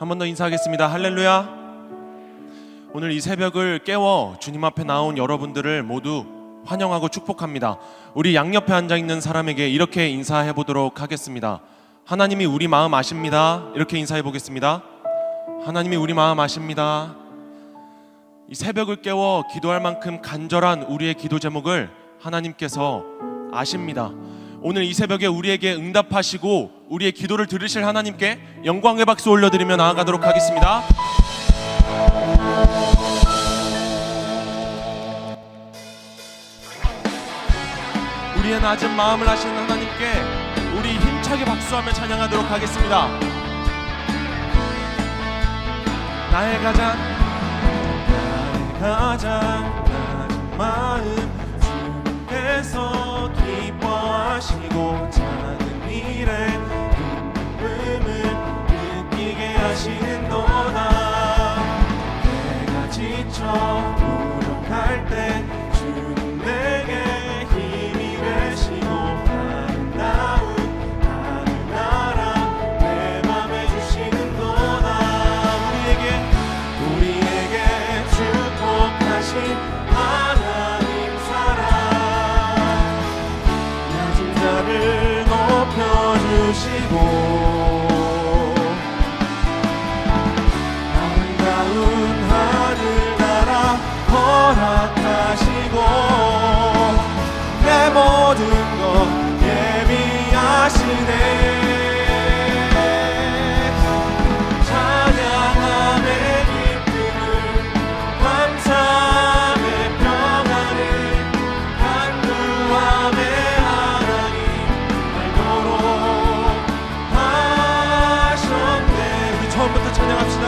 한 번 더 인사하겠습니다. 할렐루야. 오늘 이 새벽을 깨워 주님 앞에 나온 여러분들을 모두 환영하고 축복합니다. 우리 양옆에 앉아있는 사람에게 이렇게 인사해 보도록 하겠습니다. 하나님이 우리 마음 아십니다. 이렇게 인사해 보겠습니다. 하나님이 우리 마음 아십니다. 이 새벽을 깨워 기도할 만큼 간절한 우리의 기도 제목을 하나님께서 아십니다. 오늘 이 새벽에 우리에게 응답하시고 우리의 기도를 들으실 하나님께 영광의 박수 올려드리며 나아가도록 하겠습니다. 우리의 낮은 마음을 아시는 하나님께 우리 힘차게 박수하며 찬양하도록 하겠습니다. 나의 가장 낮은 마음 주께서 기뻐하시고 작은 일에 기쁨을 느끼게 하시는도다. 내가 지쳐 무력할 때 주는 내게 힘이 되시고 아름다운 하늘나라 내 맘에 주시는도다. 우리에게 축복하신 하나님 사랑 낮은 자를 높여주시고 아름다운 하늘나라 허락하시고 내 모든 것 예비하시네. 찬양함의 기쁨을 감사함의 평안을 간구함의 하나님 알도록 하셨네. 우리 처음부터 찬양합시다.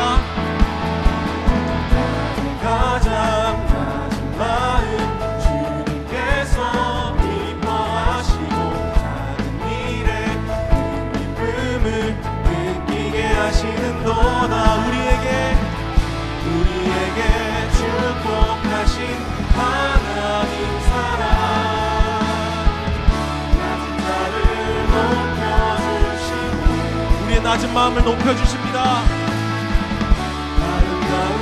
가장 낮은 마음 주님께서 기뻐하시고 작은 일에 기쁨을 느끼게 하시는도다. 우리에게 축복하신 하나님 사랑 낮은 자를 높여주시고 우리의 낮은 마음을 높여주십니다. 아름다운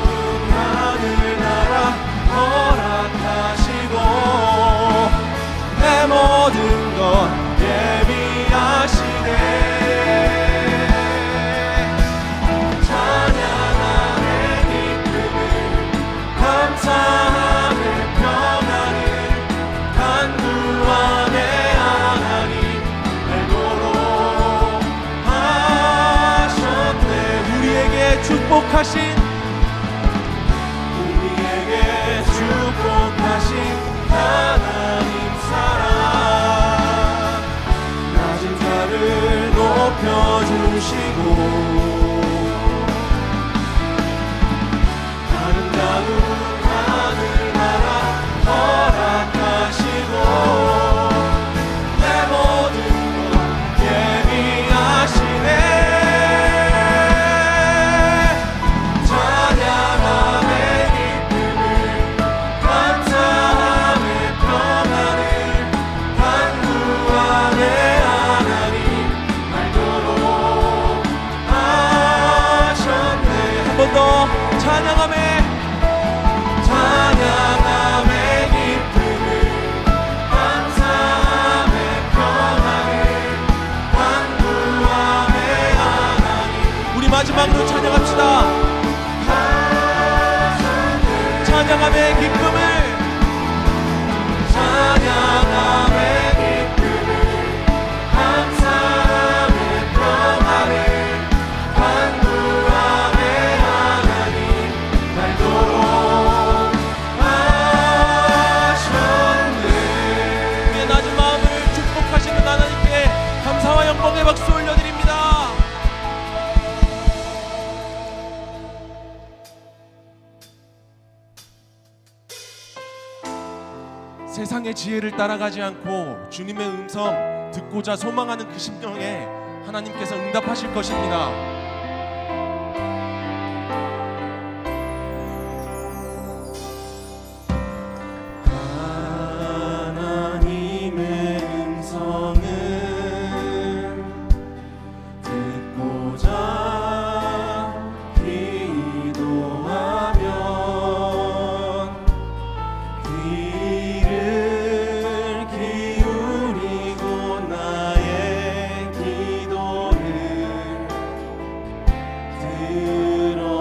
하늘나라 허락하시고 내 모든 것 예비하시네. 찬양함의 기쁨을 감사함의 평안을 간구함의 하나님 알도록 하셨네. 우리에게 축복하신 하나님 사랑 낮은 자를 높여주시고 아름다운 하늘나라 허락하시고 내 모든 것 예비하시네. 찬양함의 기쁨을 감사함의 평안을 간구함의 하나님. 우리 마지막으로 찬양합시다. 찬양함의 기쁨을 찬양함의 기쁨을 감사함의 평안을 간구함의 하나님 알도록 하셨네. 우리의 낮은 마음을 축복하시는 하나님께 감사와 영광의 박수 올려드립니다. 세상의 지혜를 따라가지 않고 주님의 음성 듣고자 소망하는 그 심령에 하나님께서 응답하실 것입니다. 하나님의 음성은 듣고자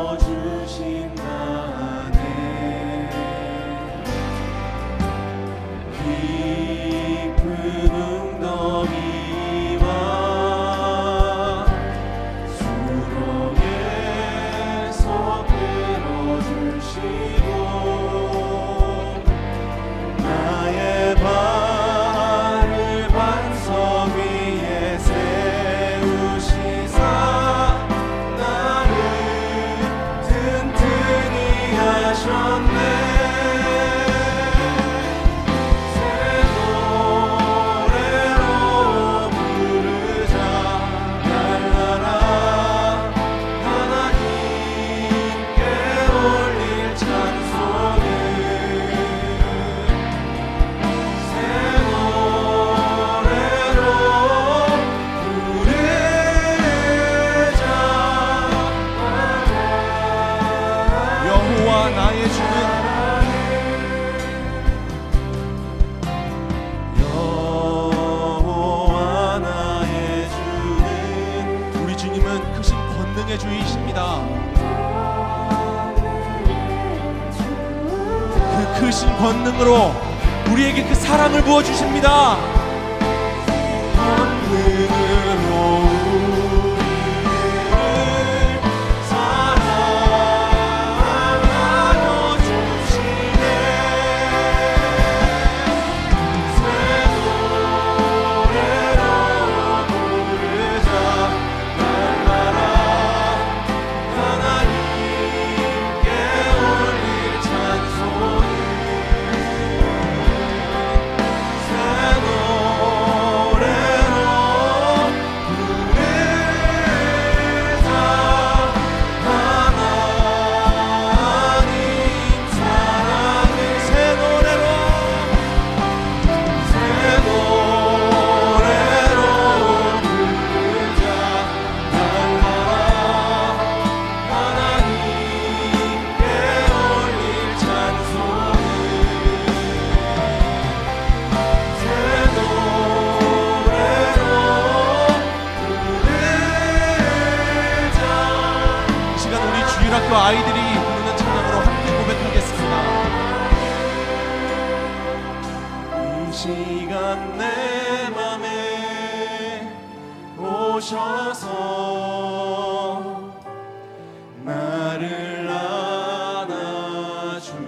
들어주신다네. 깊은 웅덩이와 수렁에서 끌어주시고 나의 발을 반석 위에 세우시사 나를 튼튼히 하셨네. 새 노래로 부르자 날라라. 하나님께 올릴 찬송을 새 노래로 부르자. 여호와 나의 주는 여호와 나의 주는 우리 주님은 크신 권능의 주이십니다. 그 크신 권능으로 우리에게 그 사랑을 부어주십니다. 권능으로 우리를 사랑하여 주시네. 새 노래로 부르자 날라라. 하나님께 올릴 찬송을 새 노래로 부르자. 하나님 사랑을 새 노래로 부르자 날라라. 하나님께 올릴 찬송을 새 노래로 부르자. 이 시간 우리 주일학교 아이들이 부르는 찬양으로 함께 고백하겠습니다. 이 시간 내 맘에 오셔서 나를 안아주세요.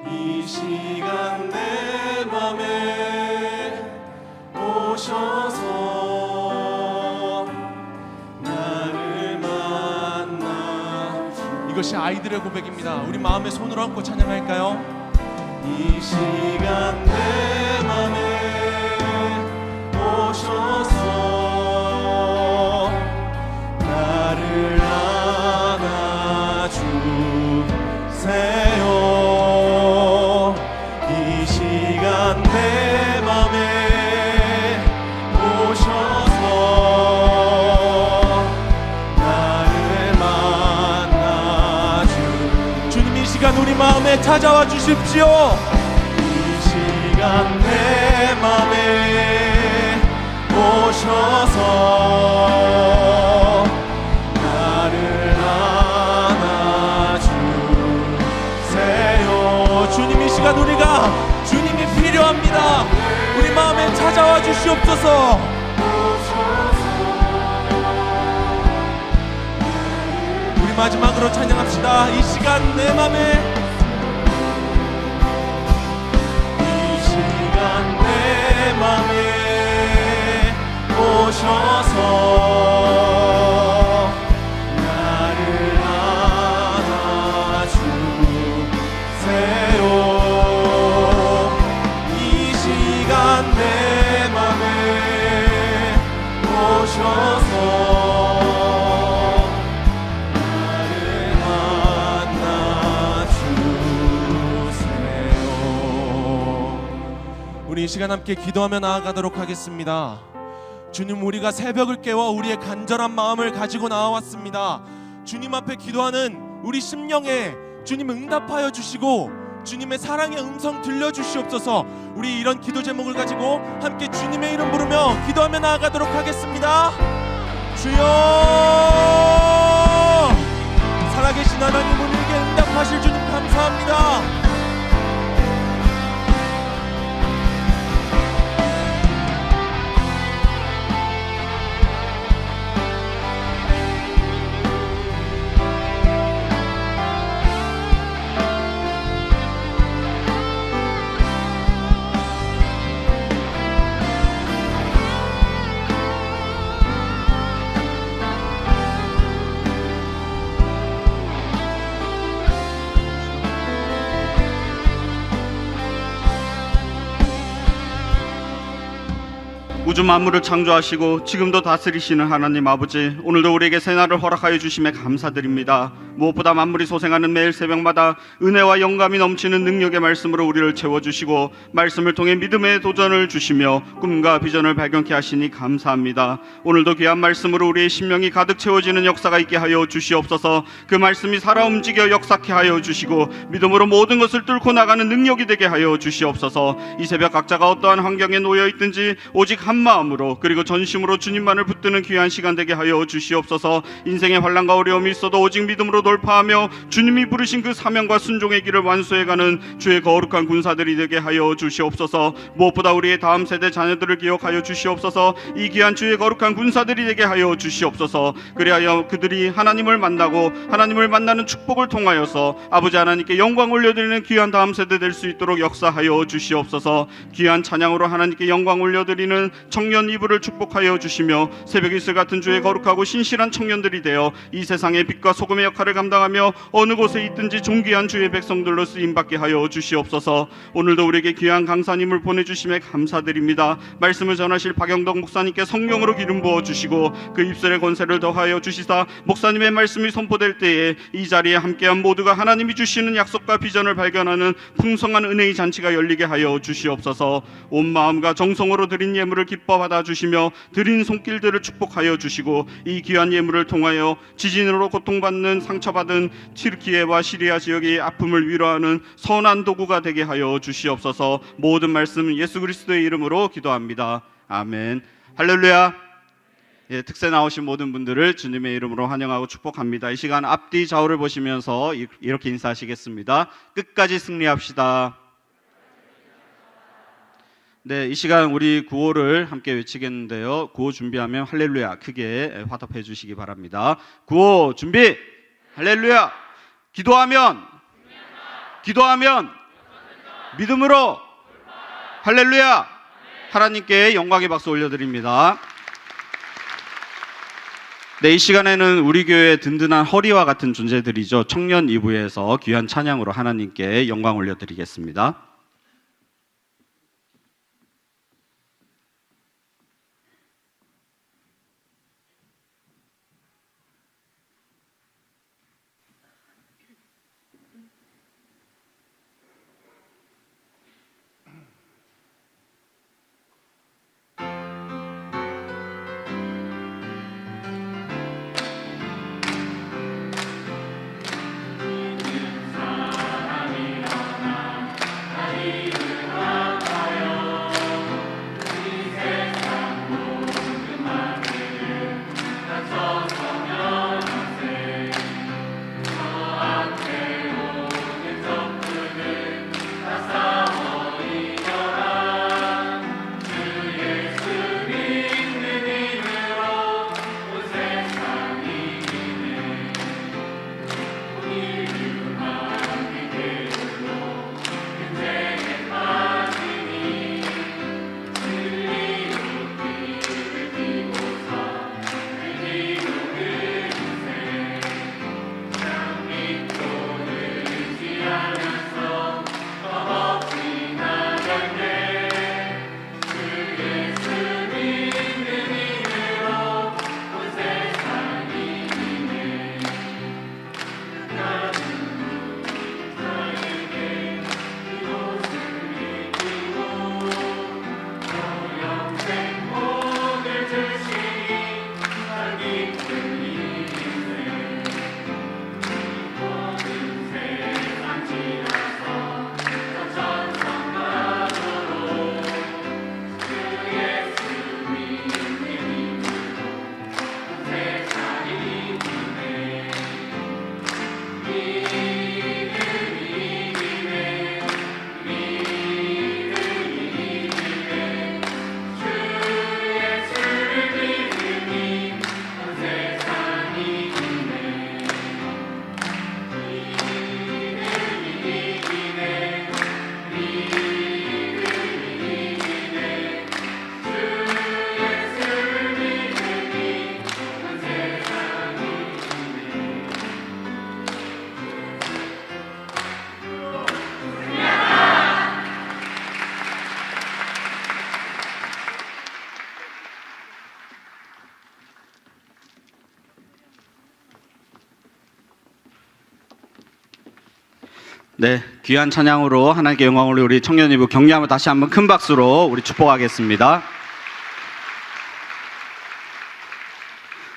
이 시간 내 맘에 오셔서 나를 만나. 이것이 아이들의 고백입니다. 우리 마음에 손을 얹고 찬양할까요? 이 시간 내 맘에 오셔서 나를 안아주세요. 이 시간 내 맘에 오셔서 나를 만나주. 주님 이 시간 우리 마음에 찾아와 주십시오. 이 시간 내 맘에 오셔서 나를 안아주세요. 주님 이 시간 우리가 주님이 필요합니다. 우리 마음에 찾아와 주시옵소서. 우리 마지막으로 찬양합시다. 이 시간 내 맘에 내 맘에 오셔서 나를 안아주세요. 이 시간 내 맘에 오셔서 나를 만나주세요. 우리 이 시간 함께 기도하며 나아가도록 하겠습니다. 주님, 우리가 새벽을 깨워 우리의 간절한 마음을 가지고 나와왔습니다. 주님 앞에 기도하는 우리 심령에 주님 응답하여 주시고 주님의 사랑의 음성 들려주시옵소서. 우리 이런 기도 제목을 가지고 함께 주님의 이름 부르며 기도하며 나아가도록 하겠습니다. 주여, 살아계신 하나님, 우리에게 응답하실 주님 감사합니다. 우주 만물을 창조하시고 지금도 다스리시는 하나님 아버지, 오늘도 우리에게 새날을 허락하여 주심에 감사드립니다. 무엇보다 만물이 소생하는 매일 새벽마다 은혜와 영감이 넘치는 능력의 말씀으로 우리를 채워주시고 말씀을 통해 믿음의 도전을 주시며 꿈과 비전을 발견케 하시니 감사합니다. 오늘도 귀한 말씀으로 우리의 심령이 가득 채워지는 역사가 있게 하여 주시옵소서. 그 말씀이 살아 움직여 역사케 하여 주시고 믿음으로 모든 것을 뚫고 나가는 능력이 되게 하여 주시옵소서. 이 새벽 각자가 어떠한 환경에 놓여 있든지 오직 한 마음으로 그리고 전심으로 주님만을 붙드는 귀한 시간 되게 하여 주시옵소서. 인생의 환난과 어려움이 있어도 오직 믿음으로 돌파하며 주님이 부르신 그 사명과 순종의 길을 완수해가는 주의 거룩한 군사들이 되게 하여 주시옵소서. 무엇보다 우리의 다음 세대 자녀들을 기억하여 주시옵소서. 이 귀한 주의 거룩한 군사들이 되게 하여 주시옵소서. 그리하여 그들이 하나님을 만나고 하나님을 만나는 축복을 통하여서 아버지 하나님께 영광 올려드리는 귀한 다음 세대 될 수 있도록 역사하여 주시옵소서. 귀한 찬양으로 하나님께 영광 올려드리는 청년 이브를 축복하여 주시며 새벽 이슬 같은 주의 거룩하고 신실한 청년들이 되어 이 세상의 빛과 소금의 역할을 감당하며 어느 곳에 있든지 존귀한 주의 백성들로 쓰임받게 하여 주시옵소서. 오늘도 우리에게 귀한 강사님을 보내주심에 감사드립니다. 말씀을 전하실 박영덕 목사님께 성령으로 기름 부어주시고 그 입술의 권세를 더하여 주시사 목사님의 말씀이 선포될 때에 이 자리에 함께한 모두가 하나님이 주시는 약속과 비전을 발견하는 풍성한 은혜의 잔치가 열리게 하여 주시옵소서. 온 마음과 정성으로 드린 예물을 기뻐 받아주시며 드린 손길들을 축복하여 주시고 이 귀한 예물을 통하여 지진으로 고통받는 상처받은 튀르키예와 시리아 지역의 아픔을 위로하는 선한 도구가 되게 하여 주시옵소서. 모든 말씀 예수 그리스도의 이름으로 기도합니다. 아멘. 할렐루야. 특세 나오신 모든 분들을 주님의 이름으로 환영하고 축복합니다. 이 시간 앞뒤 좌우를 보시면서 이렇게 인사하시겠습니다. 끝까지 승리합시다. 네, 이 시간 우리 구호를 함께 외치겠는데요. 구호 준비하면 할렐루야 크게 화답해 주시기 바랍니다. 구호 준비. 할렐루야. 기도하면 믿음으로 할렐루야. 하나님께 영광의 박수 올려드립니다. 네, 이 시간에는 우리 교회의 든든한 허리와 같은 존재들이죠. 청년 2부에서 귀한 찬양으로 하나님께 영광 올려드리겠습니다. 네, 귀한 찬양으로 하나님께 영광을 우리 청년 이부 격려하며 다시 한번 큰 박수로 우리 축복하겠습니다.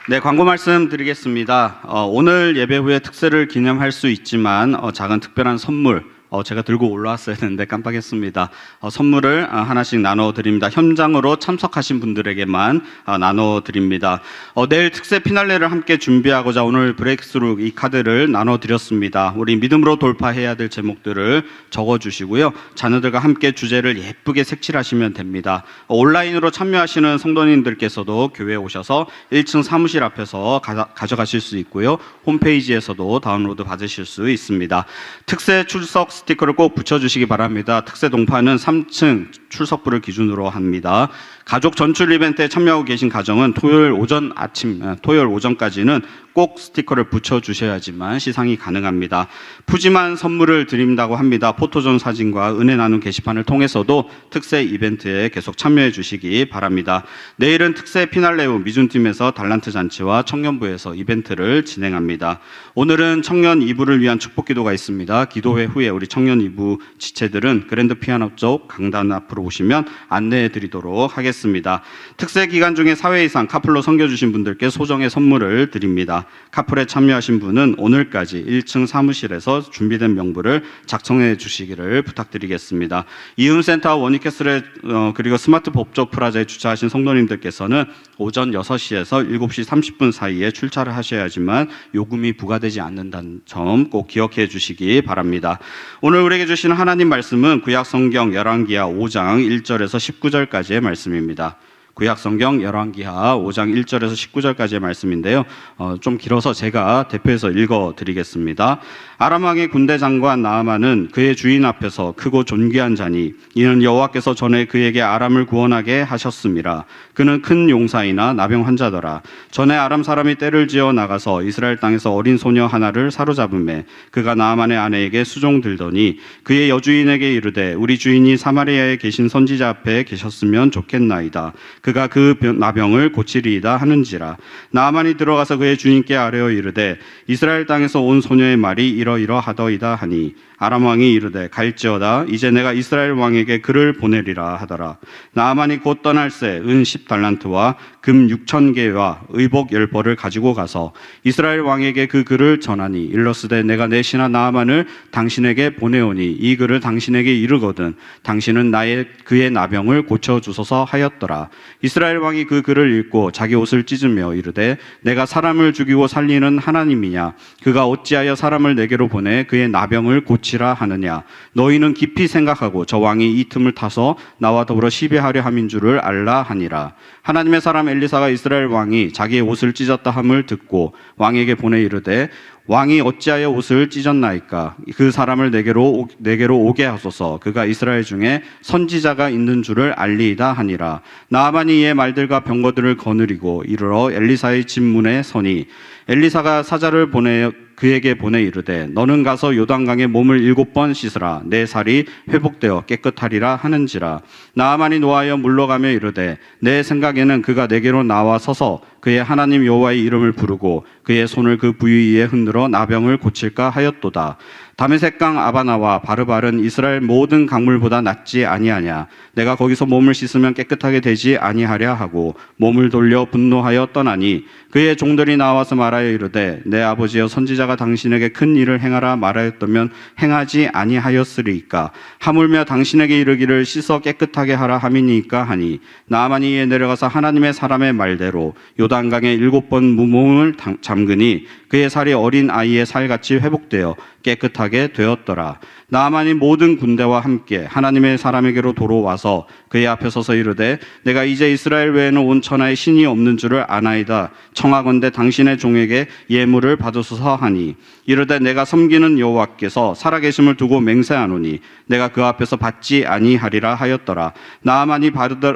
네, 광고 말씀 드리겠습니다. 오늘 예배 후에 특세를 기념할 수 있지만 작은 특별한 선물 제가 들고 올라왔어야 했는데 깜빡했습니다. 선물을 하나씩 나눠드립니다. 현장으로 참석하신 분들에게만 나눠드립니다. 내일 특세 피날레를 함께 준비하고자 오늘 브레이크스루 이 카드를 나눠드렸습니다. 우리 믿음으로 돌파해야 될 제목들을 적어주시고요. 자녀들과 함께 주제를 예쁘게 색칠하시면 됩니다. 온라인으로 참여하시는 성도님들께서도 교회에 오셔서 1층 사무실 앞에서 가져가실 수 있고요. 홈페이지에서도 다운로드 받으실 수 있습니다. 특세 출석 스티커를 꼭 붙여주시기 바랍니다. 특세 동파는 3층 출석부를 기준으로 합니다. 가족 전출 이벤트에 참여하고 계신 가정은 토요일 오전까지는 꼭 스티커를 붙여주셔야지만 시상이 가능합니다. 푸짐한 선물을 드린다고 합니다. 포토존 사진과 은혜 나눔 게시판을 통해서도 특세 이벤트에 계속 참여해 주시기 바랍니다. 내일은 특세 피날레 후 미준팀에서 달란트 잔치와 청년부에서 이벤트를 진행합니다. 오늘은 청년 2부를 위한 축복 기도가 있습니다. 기도회 후에 우리 청년 2부 지체들은 그랜드 피아노 쪽 강단 앞으로 오시면 안내해 드리도록 하겠습니다. 특세 기간 중에 4회 이상 카풀로 섬겨주신 분들께 소정의 선물을 드립니다. 카풀에 참여하신 분은 오늘까지 1층 사무실에서 준비된 명부를 작성해 주시기를 부탁드리겠습니다. 이음센터와 원익캐슬에 그리고 스마트 법적 프라자에 주차하신 성도님들께서는 오전 6시에서 7시 30분 사이에 출차를 하셔야지만 요금이 부과되지 않는다는 점 꼭 기억해 주시기 바랍니다. 오늘 우리에게 주시는 하나님 말씀은 구약성경 열왕기하 5장 1절에서 19절까지의 말씀입니다. 구약성경 열왕기하 5장 1절에서 19절까지의 말씀인데요. 좀 길어서 제가 대표해서 읽어드리겠습니다. 아람 왕의 군대 장관 나아만은 그의 주인 앞에서 크고 존귀한 자니 이는 여호와께서 전에 그에게 아람을 구원하게 하셨음이라. 그는 큰 용사이나 나병 환자더라. 전에 아람 사람이 떼를 지어 나가서 이스라엘 땅에서 어린 소녀 하나를 사로잡음에 그가 나아만의 아내에게 수종들더니 그의 여주인에게 이르되 우리 주인이 사마리아에 계신 선지자 앞에 계셨으면 좋겠나이다. 그가 그 나병을 고치리이다 하는지라. 나아만이 들어가서 그의 주인께 아뢰어 이르되 이스라엘 땅에서 온 소녀의 말이 이러이러하더이다 하니 아람 왕이 이르되 갈지어다. 이제 내가 이스라엘 왕에게 그를 보내리라 하더라. 나아만이 곧 떠날새 은 10달란트와 금 6,000개와 의복 10벌을 가지고 가서 이스라엘 왕에게 그 글을 전하니 일러스되 내가 내 신하 나아만을 당신에게 보내오니 이 글을 당신에게 이르거든 당신은 그의 나병을 고쳐주소서 하였더라. 이스라엘 왕이 그 글을 읽고 자기 옷을 찢으며 이르되 내가 사람을 죽이고 살리는 하나님이냐. 그가 어찌하여 사람을 내게로 보내 그의 나병을 고치라 하느냐. 너희는 깊이 생각하고 저 왕이 이 틈을 타서 나와 더불어 시비하려 함인 줄을 알라 하니라. 하나님의 사람 엘리사가 이스라엘 왕이 자기의 옷을 찢었다 함을 듣고 왕에게 보내 이르되 왕이 어찌하여 옷을 찢었나이까. 그 사람을 내게로 오게 하소서. 그가 이스라엘 중에 선지자가 있는 줄을 알리이다 하니라. 나아만이 이의 말들과 병거들을 거느리고 이르러 엘리사의 집 문에 서니 엘리사가 사자를 그에게 보내 이르되 너는 가서 요단강에 몸을 7번 씻으라. 내 살이 회복되어 깨끗하리라 하는지라. 나아만이 노하여 물러가며 이르되 내 생각에는 그가 내게로 나와 서서 그의 하나님 여호와의 이름을 부르고 그의 손을 그 부위 위에 흔들어 나병을 고칠까 하였도다. 다메섹강 아바나와 바르발은 이스라엘 모든 강물보다 낫지 아니하냐. 내가 거기서 몸을 씻으면 깨끗하게 되지 아니하랴 하고 몸을 돌려 분노하여 떠나니 그의 종들이 나와서 말하여 이르되 내 아버지여 선지자가 당신에게 큰 일을 행하라 말하였다면 행하지 아니하였으리이까. 하물며 당신에게 이르기를 씻어 깨끗하게 하라 함이니까 하니 나아만이 이에 내려가서 하나님의 사람의 말대로 요단강에 7번 몸을 잠그니 그의 살이 어린 아이의 살같이 회복되어 깨끗하게 되었더라. 나아만이 모든 군대와 함께 하나님의 사람에게로 도로와서 그의 앞에 서서 이르되 내가 이제 이스라엘 외에는 온 천하에 신이 없는 줄을 아나이다. 청하건대 당신의 종에게 예물을 받으소서 하니 이르되 내가 섬기는 여호와께서 살아계심을 두고 맹세하노니 내가 그 앞에서 받지 아니하리라 하였더라. 나아만이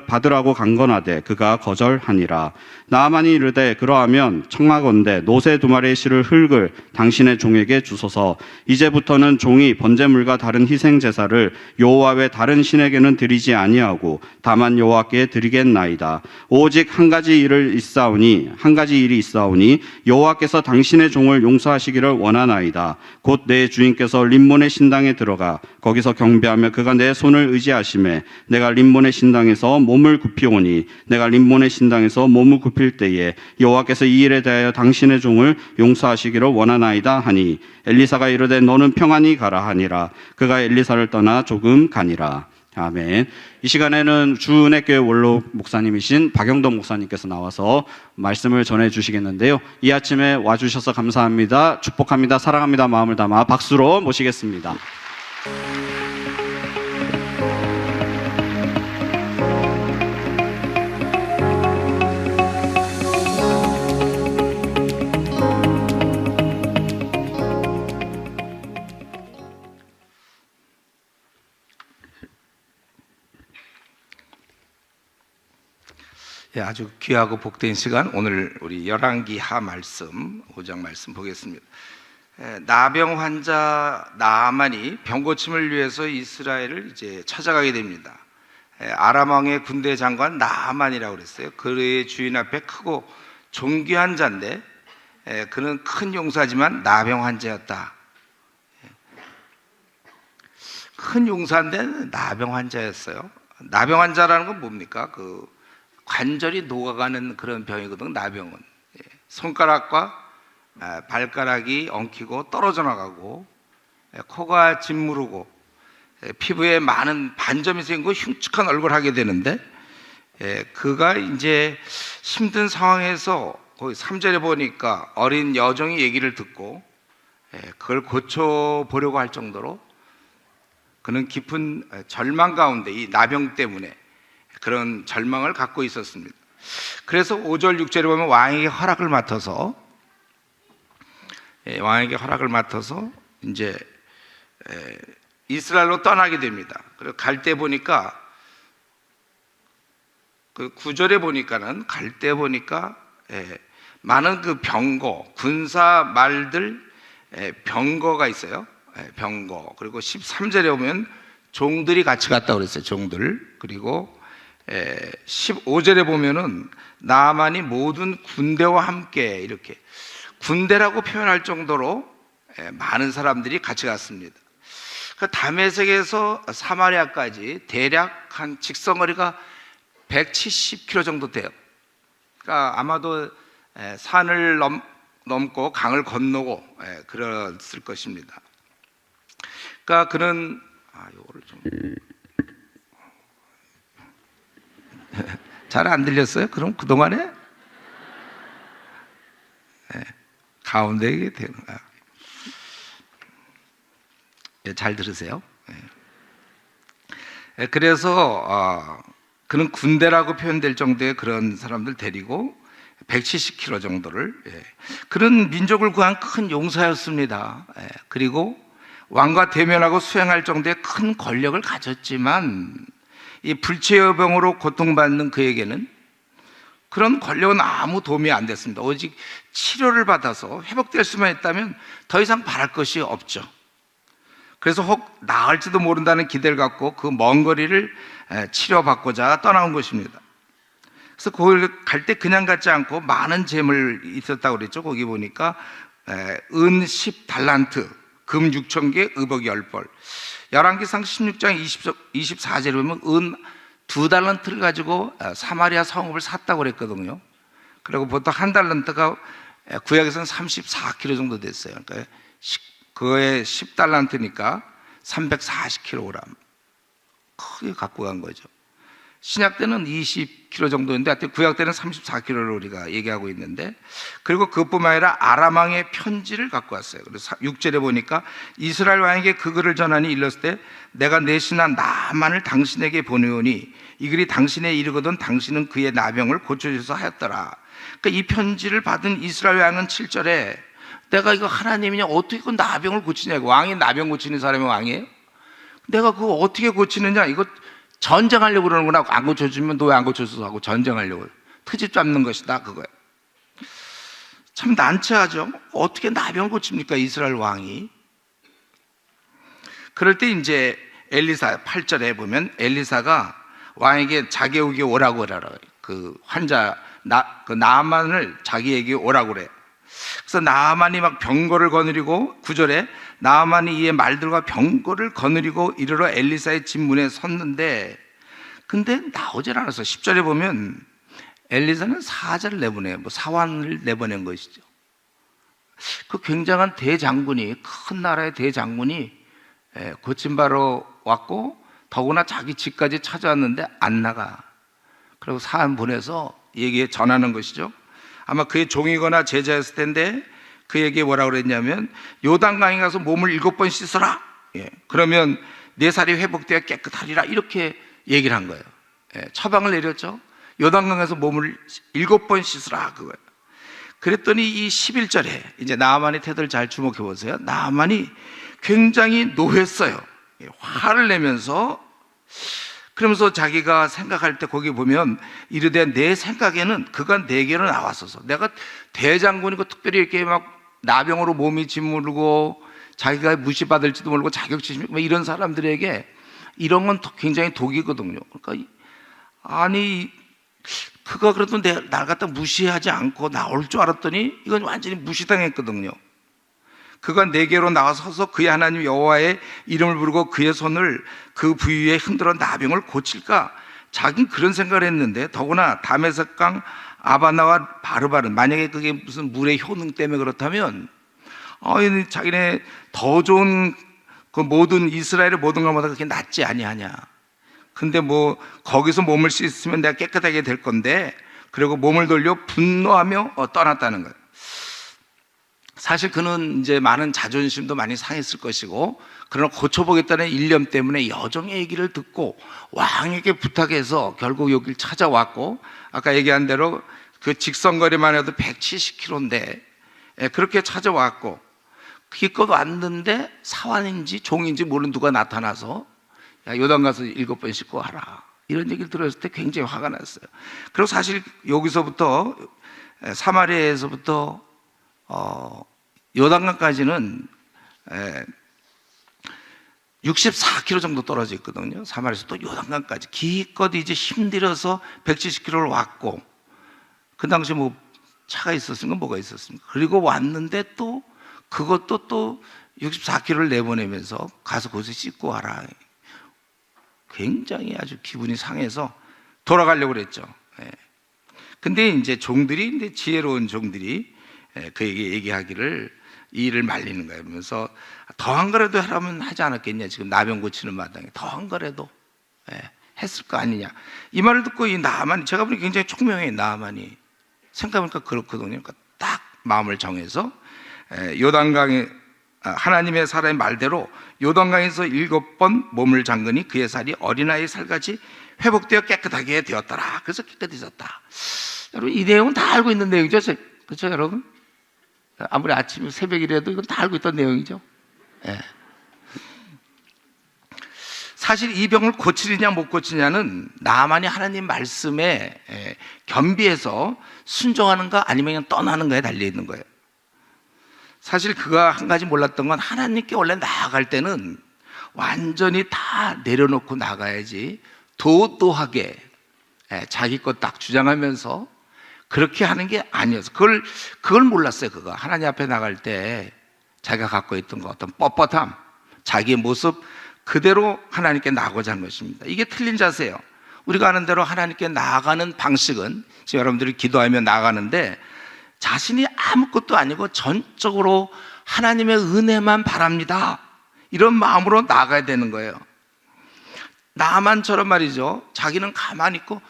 받으라고 강건하되 그가 거절하니라. 나아만이 이르되 그러하면 청하건대 노새 2마리의 실을 흙을 당신의 종에게 주소서. 이제부터는 종이 번제물과 다른 희생 제사를 여호와 외 다른 신에게는 드리지 아니하고 다만 여호와께 드리겠나이다. 오직 한 가지 일이 있사오니 여호와께서 당신의 종을 용서하시 용서하시기를 원하나이다. 곧 내 주인께서 림몬의 신당에 들어가 거기서 경배하며 그가 내 손을 의지하심에 내가 림몬의 신당에서 몸을 굽히오니 내가 림몬의 신당에서 몸을 굽힐 때에 여호와께서 이 일에 대하여 당신의 종을 용서하시기를 원하나이다 하니 엘리사가 이르되 너는 평안히 가라 하니라. 그가 엘리사를 떠나 조금 가니라. 아멘. 이 시간에는 주은혜교회 원로 목사님이신 박영덕 목사님께서 나와서 말씀을 전해 주시겠는데요. 이 아침에 와주셔서 감사합니다. 축복합니다. 사랑합니다. 마음을 담아 박수로 모시겠습니다. 예, 아주 귀하고 복된 시간, 오늘 우리 열왕기하 말씀 5장 말씀 보겠습니다. 나병 환자 나아만이 병 고침을 위해서 이스라엘을 이제 찾아가게 됩니다. 아람 왕의 군대 장관 나아만이라고 그랬어요. 그의 주인 앞에 크고 존귀한 자인데 그는 큰 용사지만 나병 환자였다. 큰 용사인데 나병 환자였어요. 나병 환자라는 건 뭡니까? 관절이 녹아가는 그런 병이거든. 나병은 손가락과 발가락이 엉키고 떨어져 나가고 코가 짓무르고 피부에 많은 반점이 생기고 흉측한 얼굴을 하게 되는데, 그가 이제 힘든 상황에서 거기 3절에 보니까 어린 여종이 얘기를 듣고 그걸 고쳐보려고 할 정도로 그는 깊은 절망 가운데 이 나병 때문에 그런 절망을 갖고 있었습니다. 그래서 5절 6절에 보면 왕에게 허락을 맡아서 이제 이스라엘로 떠나게 됩니다. 그리고 갈 때 보니까 그 9절에 보니까는 갈 때 보니까 많은 그 병거, 군사 말들 병거가 있어요. 병거. 그리고 13절에 보면 종들이 같이 갔다고 그랬어요. 종들. 그리고 15절에 보면은 나아만이 모든 군대와 함께, 이렇게 군대라고 표현할 정도로 많은 사람들이 같이 갔습니다. 그 다메섹에서 사마리아까지 대략 한 직선거리가 170km 정도 돼요. 그러니까 아마도 산을 넘고 강을 건너고 그랬을 것입니다. 그러니까 그는 요거를 좀 잘 안 들렸어요? 그럼 그동안에 가운데 이게 되는 거야. 잘 들으세요. 그래서 그는 군대라고 표현될 정도의 그런 사람들 데리고 170km 정도를, 그런 민족을 구한 큰 용사였습니다. 그리고 왕과 대면하고 수행할 정도의 큰 권력을 가졌지만 이 불치여병으로 고통받는 그에게는 그런 권력은 아무 도움이 안 됐습니다. 오직 치료를 받아서 회복될 수만 있다면 더 이상 바랄 것이 없죠. 그래서 혹 나을지도 모른다는 기대를 갖고 그 먼 거리를 치료받고자 떠나온 것입니다. 그래서 거기 갈 때 그냥 갔지 않고 많은 재물 있었다고 그랬죠. 거기 보니까 은 10달란트, 금 6,000개, 의복 10벌. 열왕기상 16장 24절에 보면 은 2달란트를 가지고 사마리아 성읍을 샀다고 그랬거든요. 그리고 보통 한 달란트가 구약에서는 34kg 정도 됐어요. 그러니까 그거에 10달란트니까 340kg 크게 갖고 간 거죠. 신약 때는 20kg 정도인데 하여튼 구약 때는 34kg를 우리가 얘기하고 있는데, 그리고 그것뿐만 아니라 아람 왕의 편지를 갖고 왔어요. 그래서 6절에 보니까 이스라엘 왕에게 그 글을 전하니 일렀을 때 내가 내 신하 나만을 당신에게 보내오니 이 글이 당신에 이르거든 당신은 그의 나병을 고쳐주셔서 하였더라. 그러니까 이 편지를 받은 이스라엘 왕은 7절에 내가 이거 하나님이냐 어떻게 그 나병을 고치냐고. 왕이 나병 고치는 사람이 왕이에요? 내가 그거 어떻게 고치느냐, 이거 전쟁하려고 그러는구나. 안 고쳐주면 너 왜 안 고쳐서 하고 전쟁하려고 트집 잡는 것이다 그거예요. 참 난처하죠. 어떻게 나병을 고칩니까 이스라엘 왕이. 그럴 때 이제 엘리사 8절에 보면 엘리사가 왕에게 자기에게 오라고 그래요. 그 환자 그 나아만을 자기에게 오라고 그래. 그래서 나아만이 막 병거를 거느리고 9절에 나아만이 이의 말들과 병거를 거느리고 이르러 엘리사의 집 문에 섰는데 근데 나오질 않았어. 10절에 보면 엘리사는 사자를 내보내요. 사환을 내보낸 것이죠. 그 굉장한 대장군이, 큰 나라의 대장군이 고침바로 왔고 더구나 자기 집까지 찾아왔는데 안 나가. 그리고 사안 보내서 얘기에 전하는 것이죠. 아마 그의 종이거나 제자였을 텐데 그에게 뭐라고 그랬냐면 요단강에 가서 몸을 7번 씻어라. 그러면 내 살이 회복되어 깨끗하리라. 이렇게 얘기를 한 거예요. 처방을 내렸죠. 요단강에서 몸을 7번 씻으라 그거예요. 그랬더니 이 11절에 이제 나아만의 태도를 잘 주목해 보세요. 나아만이 굉장히 노했어요. 화를 내면서 그러면서 자기가 생각할 때 거기 보면 이르되 내 생각에는 그가 내게로 나왔어서 내가 대장군이고 특별히 이렇게 막 나병으로 몸이 짓무르고 자기가 무시받을지도 모르고 자격지심 이런 사람들에게 이런 건 굉장히 독이거든요. 그러니까 아니 그가 그래도 날 갖다 무시하지 않고 나올 줄 알았더니 이건 완전히 무시당했거든요. 그가 내게로 나와서서 그의 하나님 여호와의 이름을 부르고 그의 손을 그 부위에 흔들어 나병을 고칠까? 자기는 그런 생각을 했는데 더구나 다메섹강 아바나와 바르바른 만약에 그게 무슨 물의 효능 때문에 그렇다면 자기네 더 좋은 그 모든 이스라엘의 모든 것보다 그렇게 낫지 아니하냐. 근데 거기서 몸을 씻으면 내가 깨끗하게 될 건데 그리고 몸을 돌려 분노하며 떠났다는 거예요. 사실 그는 이제 많은 자존심도 많이 상했을 것이고 그러나 고쳐보겠다는 일념 때문에 여종의 얘기를 듣고 왕에게 부탁해서 결국 여기를 찾아왔고 아까 얘기한 대로 그 직선거리만 해도 170km인데 그렇게 찾아왔고 기껏 왔는데 사환인지 종인지 모르는 누가 나타나서 야, 요단 가서 7번 씻고 와라 이런 얘기를 들었을 때 굉장히 화가 났어요. 그리고 사실 여기서부터 사마리아에서부터 요단강까지는 64km 정도 떨어져 있거든요. 사마리아에서 또 요단강까지 기껏 이제 힘들어서 170km를 왔고 그 당시 차가 있었습니까? 뭐가 있었습니까? 그리고 왔는데 또 그것도 또 64km를 내보내면서 가서 거기서 씻고 와라. 굉장히 아주 기분이 상해서 돌아가려고 그랬죠. 근데 이제 종들이, 근데 지혜로운 종들이 그에게 얘기하기를 이 일을 말리는 거예요. 그러면서 더한 거라도 하라면 하지 않았겠냐. 지금 나병 고치는 마당에 더한 거라도 했을 거 아니냐. 이 말을 듣고 이 나아만, 제가 보니 굉장히 총명해요. 나아만이 생각해보니까 그렇거든요. 그러니까 딱 마음을 정해서 요단강에 하나님의 사람의 말대로 요단강에서 7번 몸을 잠그니 그의 살이 어린아이의 살같이 회복되어 깨끗하게 되었더라. 그래서 깨끗해졌다. 여러분 이 내용은 다 알고 있는 내용이죠. 그렇죠 여러분? 아무리 아침 새벽이라도 이건 다 알고 있던 내용이죠. 사실 이 병을 고치느냐 못 고치느냐는 나만이 하나님 말씀에 겸비해서 순종하는가 아니면 그냥 떠나는가에 달려있는 거예요. 사실 그가 한 가지 몰랐던 건 하나님께 원래 나아갈 때는 완전히 다 내려놓고 나가야지 도도하게 자기 것 딱 주장하면서 그렇게 하는 게 아니었어. 그걸 몰랐어요. 그가 하나님 앞에 나갈 때 자기가 갖고 있던 거 어떤 뻣뻣함, 자기의 모습 그대로 하나님께 나아가고자 하는 것입니다. 이게 틀린 자세예요. 우리가 아는 대로 하나님께 나아가는 방식은 지금 여러분들이 기도하며 나아가는데 자신이 아무것도 아니고 전적으로 하나님의 은혜만 바랍니다. 이런 마음으로 나아가야 되는 거예요. 나만처럼 말이죠. 자기는 가만히 있고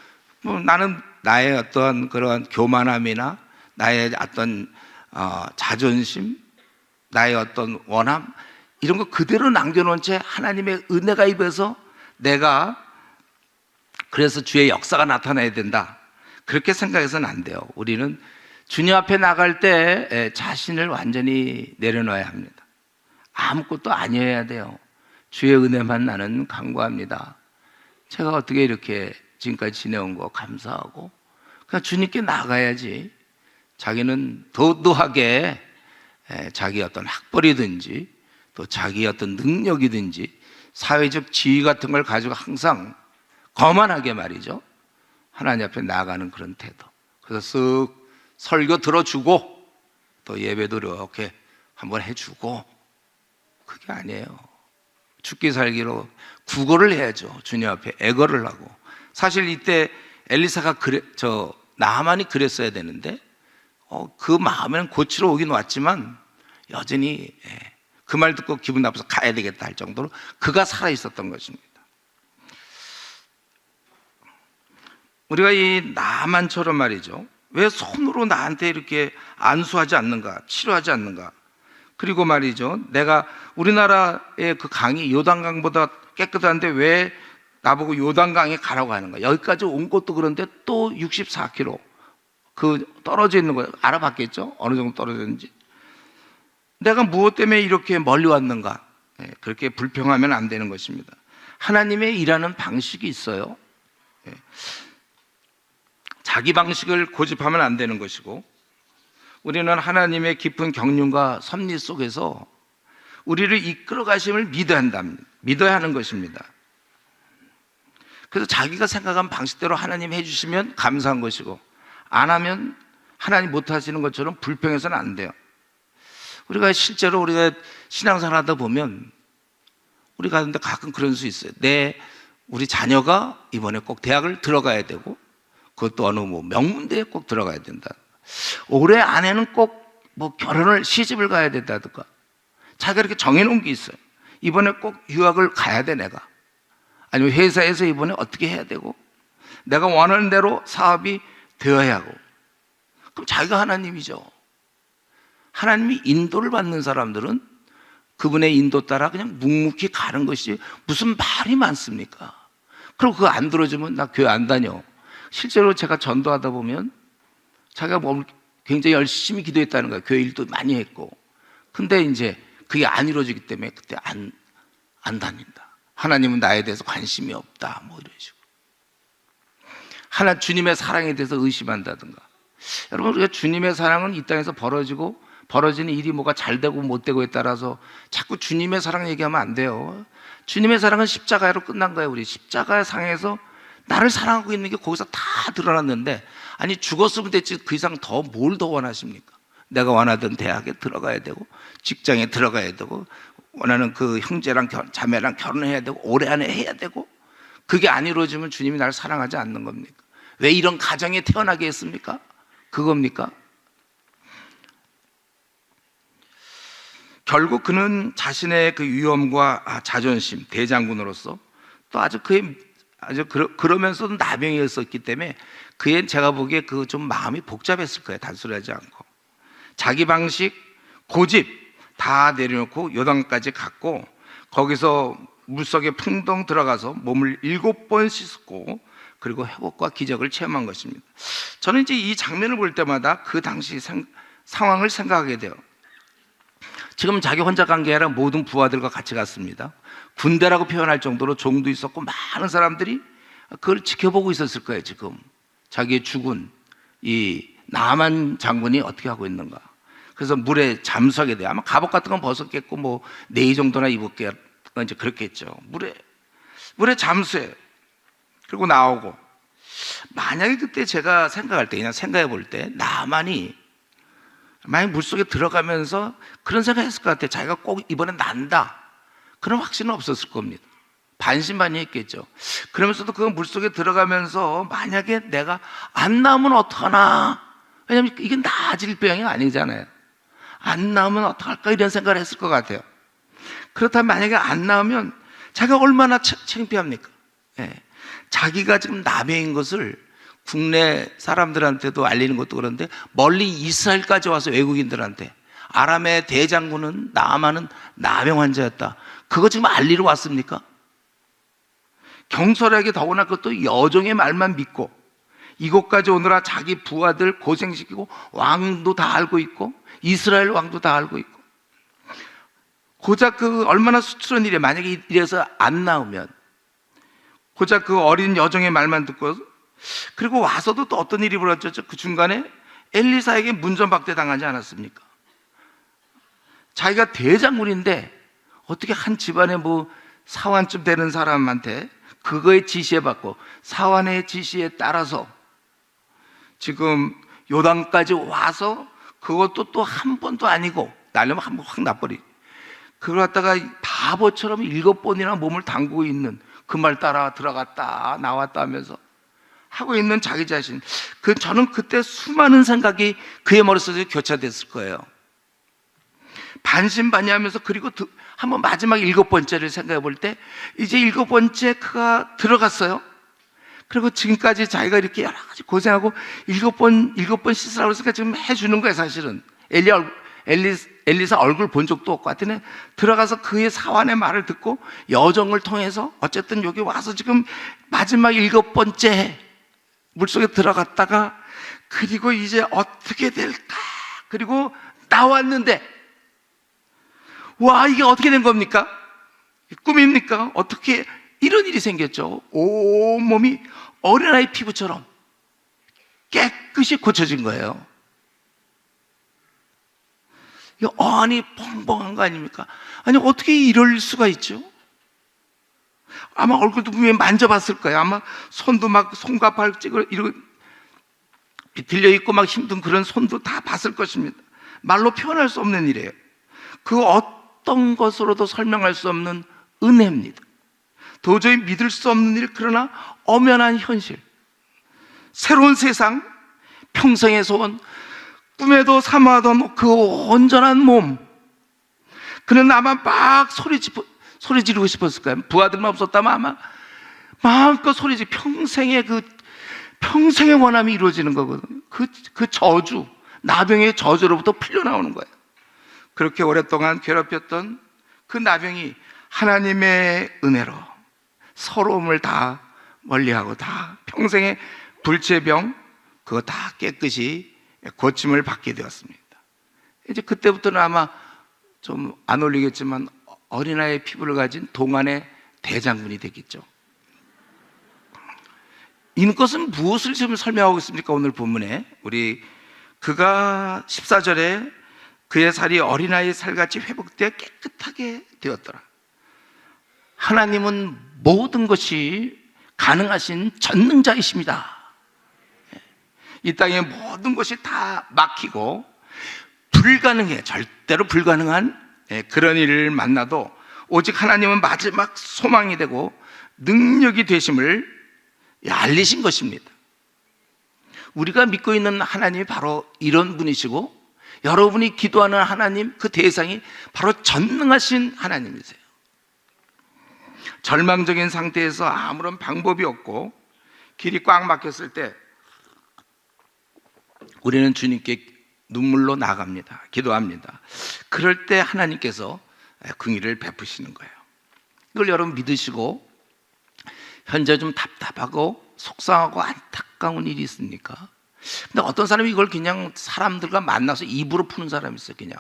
나는 나의 어떤 그런 교만함이나 나의 어떤 자존심, 나의 어떤 원함 이런 거 그대로 남겨놓은 채 하나님의 은혜가 입어서 내가 그래서 주의 역사가 나타나야 된다. 그렇게 생각해서는 안 돼요. 우리는 주님 앞에 나갈 때 자신을 완전히 내려놔야 합니다. 아무것도 아니어야 돼요. 주의 은혜만 나는 간구합니다. 제가 어떻게 이렇게 지금까지 지내온 거 감사하고 그냥 주님께 나가야지. 자기는 도도하게 자기 어떤 학벌이든지 또 자기 어떤 능력이든지 사회적 지위 같은 걸 가지고 항상 거만하게 말이죠. 하나님 앞에 나아가는 그런 태도. 그래서 쓱 설교 들어주고 또 예배도 이렇게 한번 해주고, 그게 아니에요. 죽기 살기로 구걸을 해야죠. 주님 앞에 애걸을 하고. 사실 이때 엘리사가 나아만이 그랬어야 되는데 그 마음에는 고치러 오긴 왔지만 여전히 그 말 듣고 기분 나빠서 가야 되겠다 할 정도로 그가 살아 있었던 것입니다. 우리가 이 나만처럼 말이죠, 왜 손으로 나한테 이렇게 안수하지 않는가, 치료하지 않는가. 그리고 말이죠, 내가 우리나라의 그 강이 요단강보다 깨끗한데 왜 나보고 요단강에 가라고 하는가. 여기까지 온 것도 그런데 또 64km 떨어져 있는 거예요. 알아봤겠죠? 어느 정도 떨어졌는지. 내가 무엇 때문에 이렇게 멀리 왔는가. 그렇게 불평하면 안 되는 것입니다. 하나님의 일하는 방식이 있어요. 자기 방식을 고집하면 안 되는 것이고, 우리는 하나님의 깊은 경륜과 섭리 속에서 우리를 이끌어 가심을 믿어야 하는 것입니다. 그래서 자기가 생각한 방식대로 하나님 해주시면 감사한 것이고, 안 하면 하나님 못 하시는 것처럼 불평해서는 안 돼요. 우리가 실제로 신앙생활 하다 보면 우리가 근데 가끔 그런 수 있어요. 우리 자녀가 이번에 꼭 대학을 들어가야 되고, 그것도 어느 명문대에 꼭 들어가야 된다. 올해 안에는 꼭 결혼을 시집을 가야 된다든가, 자기가 이렇게 정해놓은 게 있어요. 이번에 꼭 유학을 가야 돼 내가. 아니면 회사에서 이번에 어떻게 해야 되고, 내가 원하는 대로 사업이 되어야 하고. 그럼 자기가 하나님이죠. 하나님이 인도를 받는 사람들은 그분의 인도 따라 그냥 묵묵히 가는 것이 무슨 말이 많습니까? 그리고 그거 안 들어주면 나 교회 안 다녀. 실제로 제가 전도하다 보면 자기가 굉장히 열심히 기도했다는 거예요. 교회 일도 많이 했고. 근데 이제 그게 안 이루어지기 때문에 그때 안 다닌다. 하나님은 나에 대해서 관심이 없다. 이런 식으로. 주님의 사랑에 대해서 의심한다든가. 여러분, 우리가 주님의 사랑은 이 땅에서 벌어지는 일이 뭐가 잘 되고 못 되고에 따라서 자꾸 주님의 사랑 얘기하면 안 돼요. 주님의 사랑은 십자가로 끝난 거예요. 우리 십자가 상에서 나를 사랑하고 있는 게 거기서 다 드러났는데, 아니 죽었으면 됐지 그 이상 뭘 더 원하십니까? 내가 원하던 대학에 들어가야 되고, 직장에 들어가야 되고, 원하는 그 형제랑 자매랑 결혼해야 되고, 올해 안에 해야 되고, 그게 안 이루어지면 주님이 나를 사랑하지 않는 겁니까? 왜 이런 가정에 태어나게 했습니까? 그겁니까? 결국 그는 자신의 그 위엄과 자존심, 대장군으로서 또 그러면서도 나병이었었기 때문에 제가 보기에 좀 마음이 복잡했을 거예요. 단순하지 않고. 자기 방식, 고집 다 내려놓고 요단까지 갔고, 거기서 물속에 풍덩 들어가서 몸을 7번 씻고, 그리고 회복과 기적을 체험한 것입니다. 저는 이제 이 장면을 볼 때마다 그 당시 상황을 생각하게 돼요. 지금 자기 혼자 간 게 아니라 모든 부하들과 같이 갔습니다. 군대라고 표현할 정도로 종도 있었고, 많은 사람들이 그걸 지켜보고 있었을 거예요. 지금 자기의 죽은 이 나만 장군이 어떻게 하고 있는가. 그래서 물에 잠수하게 돼요. 아마 갑옷 같은 건 벗었겠고, 네이 정도나 입었겠, 이제 그렇겠죠. 물에 잠수해요. 그리고 나오고, 만약에 그때 제가 그냥 생각해 볼 때 나만이 만약 물속에 들어가면서 그런 생각했을 것 같아요. 자기가 꼭 이번엔 난다, 그런 확신은 없었을 겁니다. 반신반의했겠죠. 그러면서도 그 물속에 들어가면서 만약에 내가 안 나오면 어떡하나, 왜냐하면 이게 나아질 병이 아니잖아요. 안 나오면 어떡할까, 이런 생각을 했을 것 같아요. 그렇다면 만약에 안 나오면 자기가 얼마나 창피합니까? 자기가 지금 나병인 것을 국내 사람들한테도 알리는 것도 그런데, 멀리 이스라엘까지 와서 외국인들한테 아람의 대장군은 나아만은 나병 환자였다, 그거 지금 알리러 왔습니까? 경솔하게, 더구나 그것도 여종의 말만 믿고 이곳까지 오느라 자기 부하들 고생시키고, 왕도 다 알고 있고, 이스라엘 왕도 다 알고 있고, 고작 얼마나 수치스러운 일이에요. 만약에 이래서 안 나오면, 고작 그 어린 여종의 말만 듣고, 그리고 와서도 또 어떤 일이 벌어졌죠? 그 중간에 엘리사에게 문전박대 당하지 않았습니까? 자기가 대장군인데 어떻게 한 집안에 사환쯤 되는 사람한테 그거에 지시해받고, 사환의 지시에 따라서 지금 요단까지 와서 그것도 또 한 번도 아니고 날려면 한 번 확 나버리. 그걸 갖다가 바보처럼 7번이나 몸을 담그고 있는, 그 말 따라 들어갔다 나왔다 하면서 하고 있는 자기 자신. 저는 그때 수많은 생각이 그의 머릿속에 교차됐을 거예요. 반신반의하면서, 그리고 한번 마지막 7번째를 생각해 볼 때, 이제 7번째 그가 들어갔어요. 그리고 지금까지 자기가 이렇게 여러 가지 고생하고 7번 씻으라고 했으니까 지금 해주는 거예요, 사실은. 엘리사 얼굴 본 적도 없고, 하여튼 들어가서 그의 사환의 말을 듣고 여정을 통해서 어쨌든 여기 와서 지금 마지막 7번째 물속에 들어갔다가, 그리고 이제 어떻게 될까? 그리고 나왔는데, 와, 이게 어떻게 된 겁니까? 꿈입니까? 어떻게 이런 일이 생겼죠? 온몸이 어린아이 피부처럼 깨끗이 고쳐진 거예요. 이거 아니 뻥뻥한 거 아닙니까? 아니 어떻게 이럴 수가 있죠? 아마 얼굴도 분명히 만져봤을 거예요. 아마 손도 막 손과 발 찌그러 이러고 비틀려 있고 막 힘든 그런 손도 다 봤을 것입니다. 말로 표현할 수 없는 일이에요. 그 어떤 것으로도 설명할 수 없는 은혜입니다. 도저히 믿을 수 없는 일, 그러나 엄연한 현실. 새로운 세상, 평생의 소원, 꿈에도 삼아던 그 온전한 몸. 그는 아마 막 소리 지르고 싶었을 거예요. 부하들만 없었다면 아마 마음껏 소리 지르고 평생의 원함이 이루어지는 거거든요. 그 저주, 나병의 저주로부터 풀려나오는 거예요. 그렇게 오랫동안 괴롭혔던 그 나병이 하나님의 은혜로 서러움을 다 멀리하고 다 평생의 불치병 그거 다 깨끗이 고침을 받게 되었습니다. 이제 그때부터는 아마 좀 안 어울리겠지만 어린아이의 피부를 가진 동안의 대장군이 됐겠죠. 이것은 무엇을 지금 설명하고 있습니까? 오늘 본문에 그가 14절에 그의 살이 어린아이의 살같이 회복되어 깨끗하게 되었더라. 하나님은 모든 것이 가능하신 전능자이십니다. 이 땅의 모든 것이 다 막히고 불가능해, 절대로 불가능한 그런 일을 만나도 오직 하나님은 마지막 소망이 되고 능력이 되심을 알리신 것입니다. 우리가 믿고 있는 하나님이 바로 이런 분이시고, 여러분이 기도하는 하나님, 그 대상이 바로 전능하신 하나님이세요. 절망적인 상태에서 아무런 방법이 없고 길이 꽉 막혔을 때 우리는 주님께 눈물로 나갑니다. 기도합니다. 그럴 때 하나님께서 긍휼을 베푸시는 거예요. 이걸 여러분 믿으시고, 현재 좀 답답하고 속상하고 안타까운 일이 있습니까? 근데 어떤 사람이 이걸 그냥 사람들과 만나서 입으로 푸는 사람이 있어요. 그냥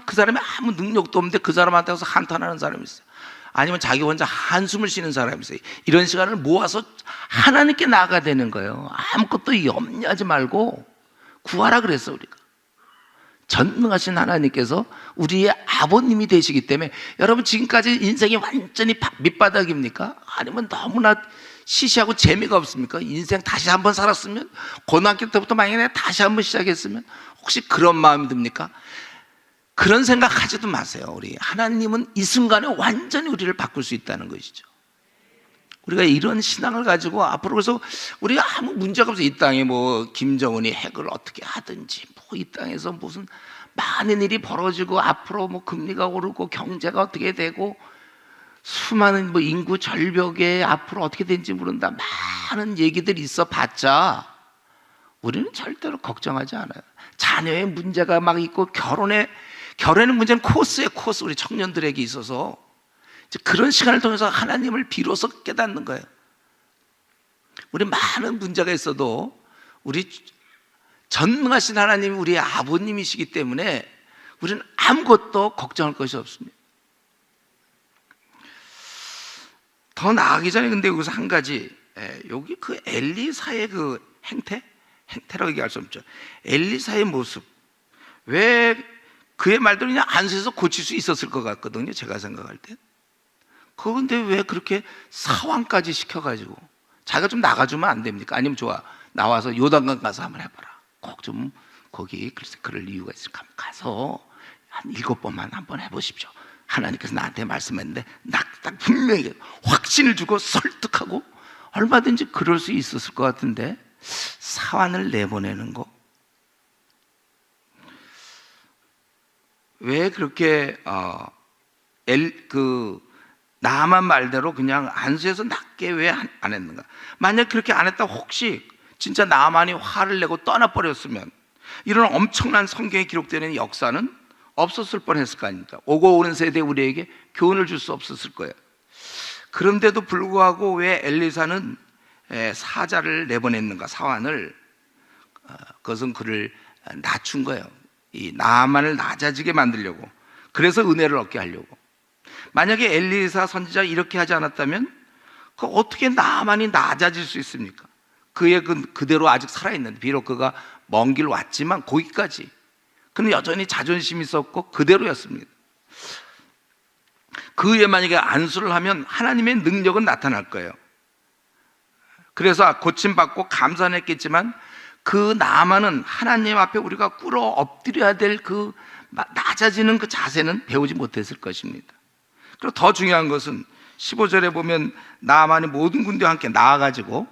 그 사람이 아무 능력도 없는데 그 사람한테 가서 한탄하는 사람이 있어요. 아니면 자기 혼자 한숨을 쉬는 사람이 있어요. 이런 시간을 모아서 하나님께 나아가야 되는 거예요. 아무것도 염려하지 말고 구하라 그랬어. 우리가 전능하신 하나님께서 우리의 아버님이 되시기 때문에, 여러분 지금까지 인생이 완전히 밑바닥입니까? 아니면 너무나 시시하고 재미가 없습니까? 인생 다시 한번 살았으면, 고등학교 때부터 만약에 다시 한번 시작했으면, 혹시 그런 마음이 듭니까? 그런 생각하지도 마세요. 우리 하나님은 이 순간에 완전히 우리를 바꿀 수 있다는 것이죠. 우리가 이런 신앙을 가지고 앞으로, 그래서 우리가 아무 문제가 없어요. 이 땅에 뭐 김정은이 핵을 어떻게 하든지, 뭐 이 땅에서 무슨 많은 일이 벌어지고, 앞으로 뭐 금리가 오르고 경제가 어떻게 되고, 수많은 뭐 인구 절벽에 앞으로 어떻게 되는지 모른다, 많은 얘기들이 있어 봤자 우리는 절대로 걱정하지 않아요. 자녀의 문제가 막 있고, 결혼의 문제는 코스예요. 코스. 우리 청년들에게 있어서 이제 그런 시간을 통해서 하나님을 비로소 깨닫는 거예요. 우리 많은 문제가 있어도 우리 전능하신 하나님이 우리의 아버님이시기 때문에 우리는 아무것도 걱정할 것이 없습니다. 더 나아가기 전에 근데 여기서 한 가지, 여기 그 엘리사의 그 행태라고 얘기할 수 없죠. 엘리사의 모습, 왜 그의 말대로 그냥 안수해서 고칠 수 있었을 것 같거든요. 제가 생각할 때. 그런데 왜 그렇게 사왕까지 시켜가지고 자기가 좀 나가주면 안 됩니까? 아니면 좋아, 나와서 요단강 가서 한번 해봐라. 꼭 좀 거기 글쎄 그럴 이유가 있을까? 한번 가서 한 7번만 한번 해보십시오. 하나님께서 나한테 말씀했는데 딱 분명히 확신을 주고 설득하고 얼마든지 그럴 수 있었을 것 같은데 사환을 내보내는 거. 왜 그렇게 나만 말대로 그냥 안수해서 낫게 왜 안 했는가? 만약 그렇게 안 했다 혹시 진짜 나만이 화를 내고 떠나버렸으면 이런 엄청난 성경에 기록되는 역사는 없었을 뻔했을 거 아닙니까? 오고 오는 세대 우리에게 교훈을 줄 수 없었을 거예요. 그런데도 불구하고 왜 엘리사는 사자를 내보냈는가? 사환을. 그것은 그를 낮춘 거예요. 이 나만을 낮아지게 만들려고. 그래서 은혜를 얻게 하려고. 만약에 엘리사 선지자 이렇게 하지 않았다면 어떻게 나만이 낮아질 수 있습니까? 그의 그대로 아직 살아있는데, 비록 그가 먼 길 왔지만 거기까지 그는 여전히 자존심이 있었고 그대로였습니다. 그에 만약에 안수를 하면 하나님의 능력은 나타날 거예요. 그래서 고침받고 감사는 했겠지만 그 나만은 하나님 앞에 우리가 꿇어 엎드려야 될 그 낮아지는 그 자세는 배우지 못했을 것입니다. 그리고 더 중요한 것은 15절에 보면 나만이 모든 군대와 함께 나아가지고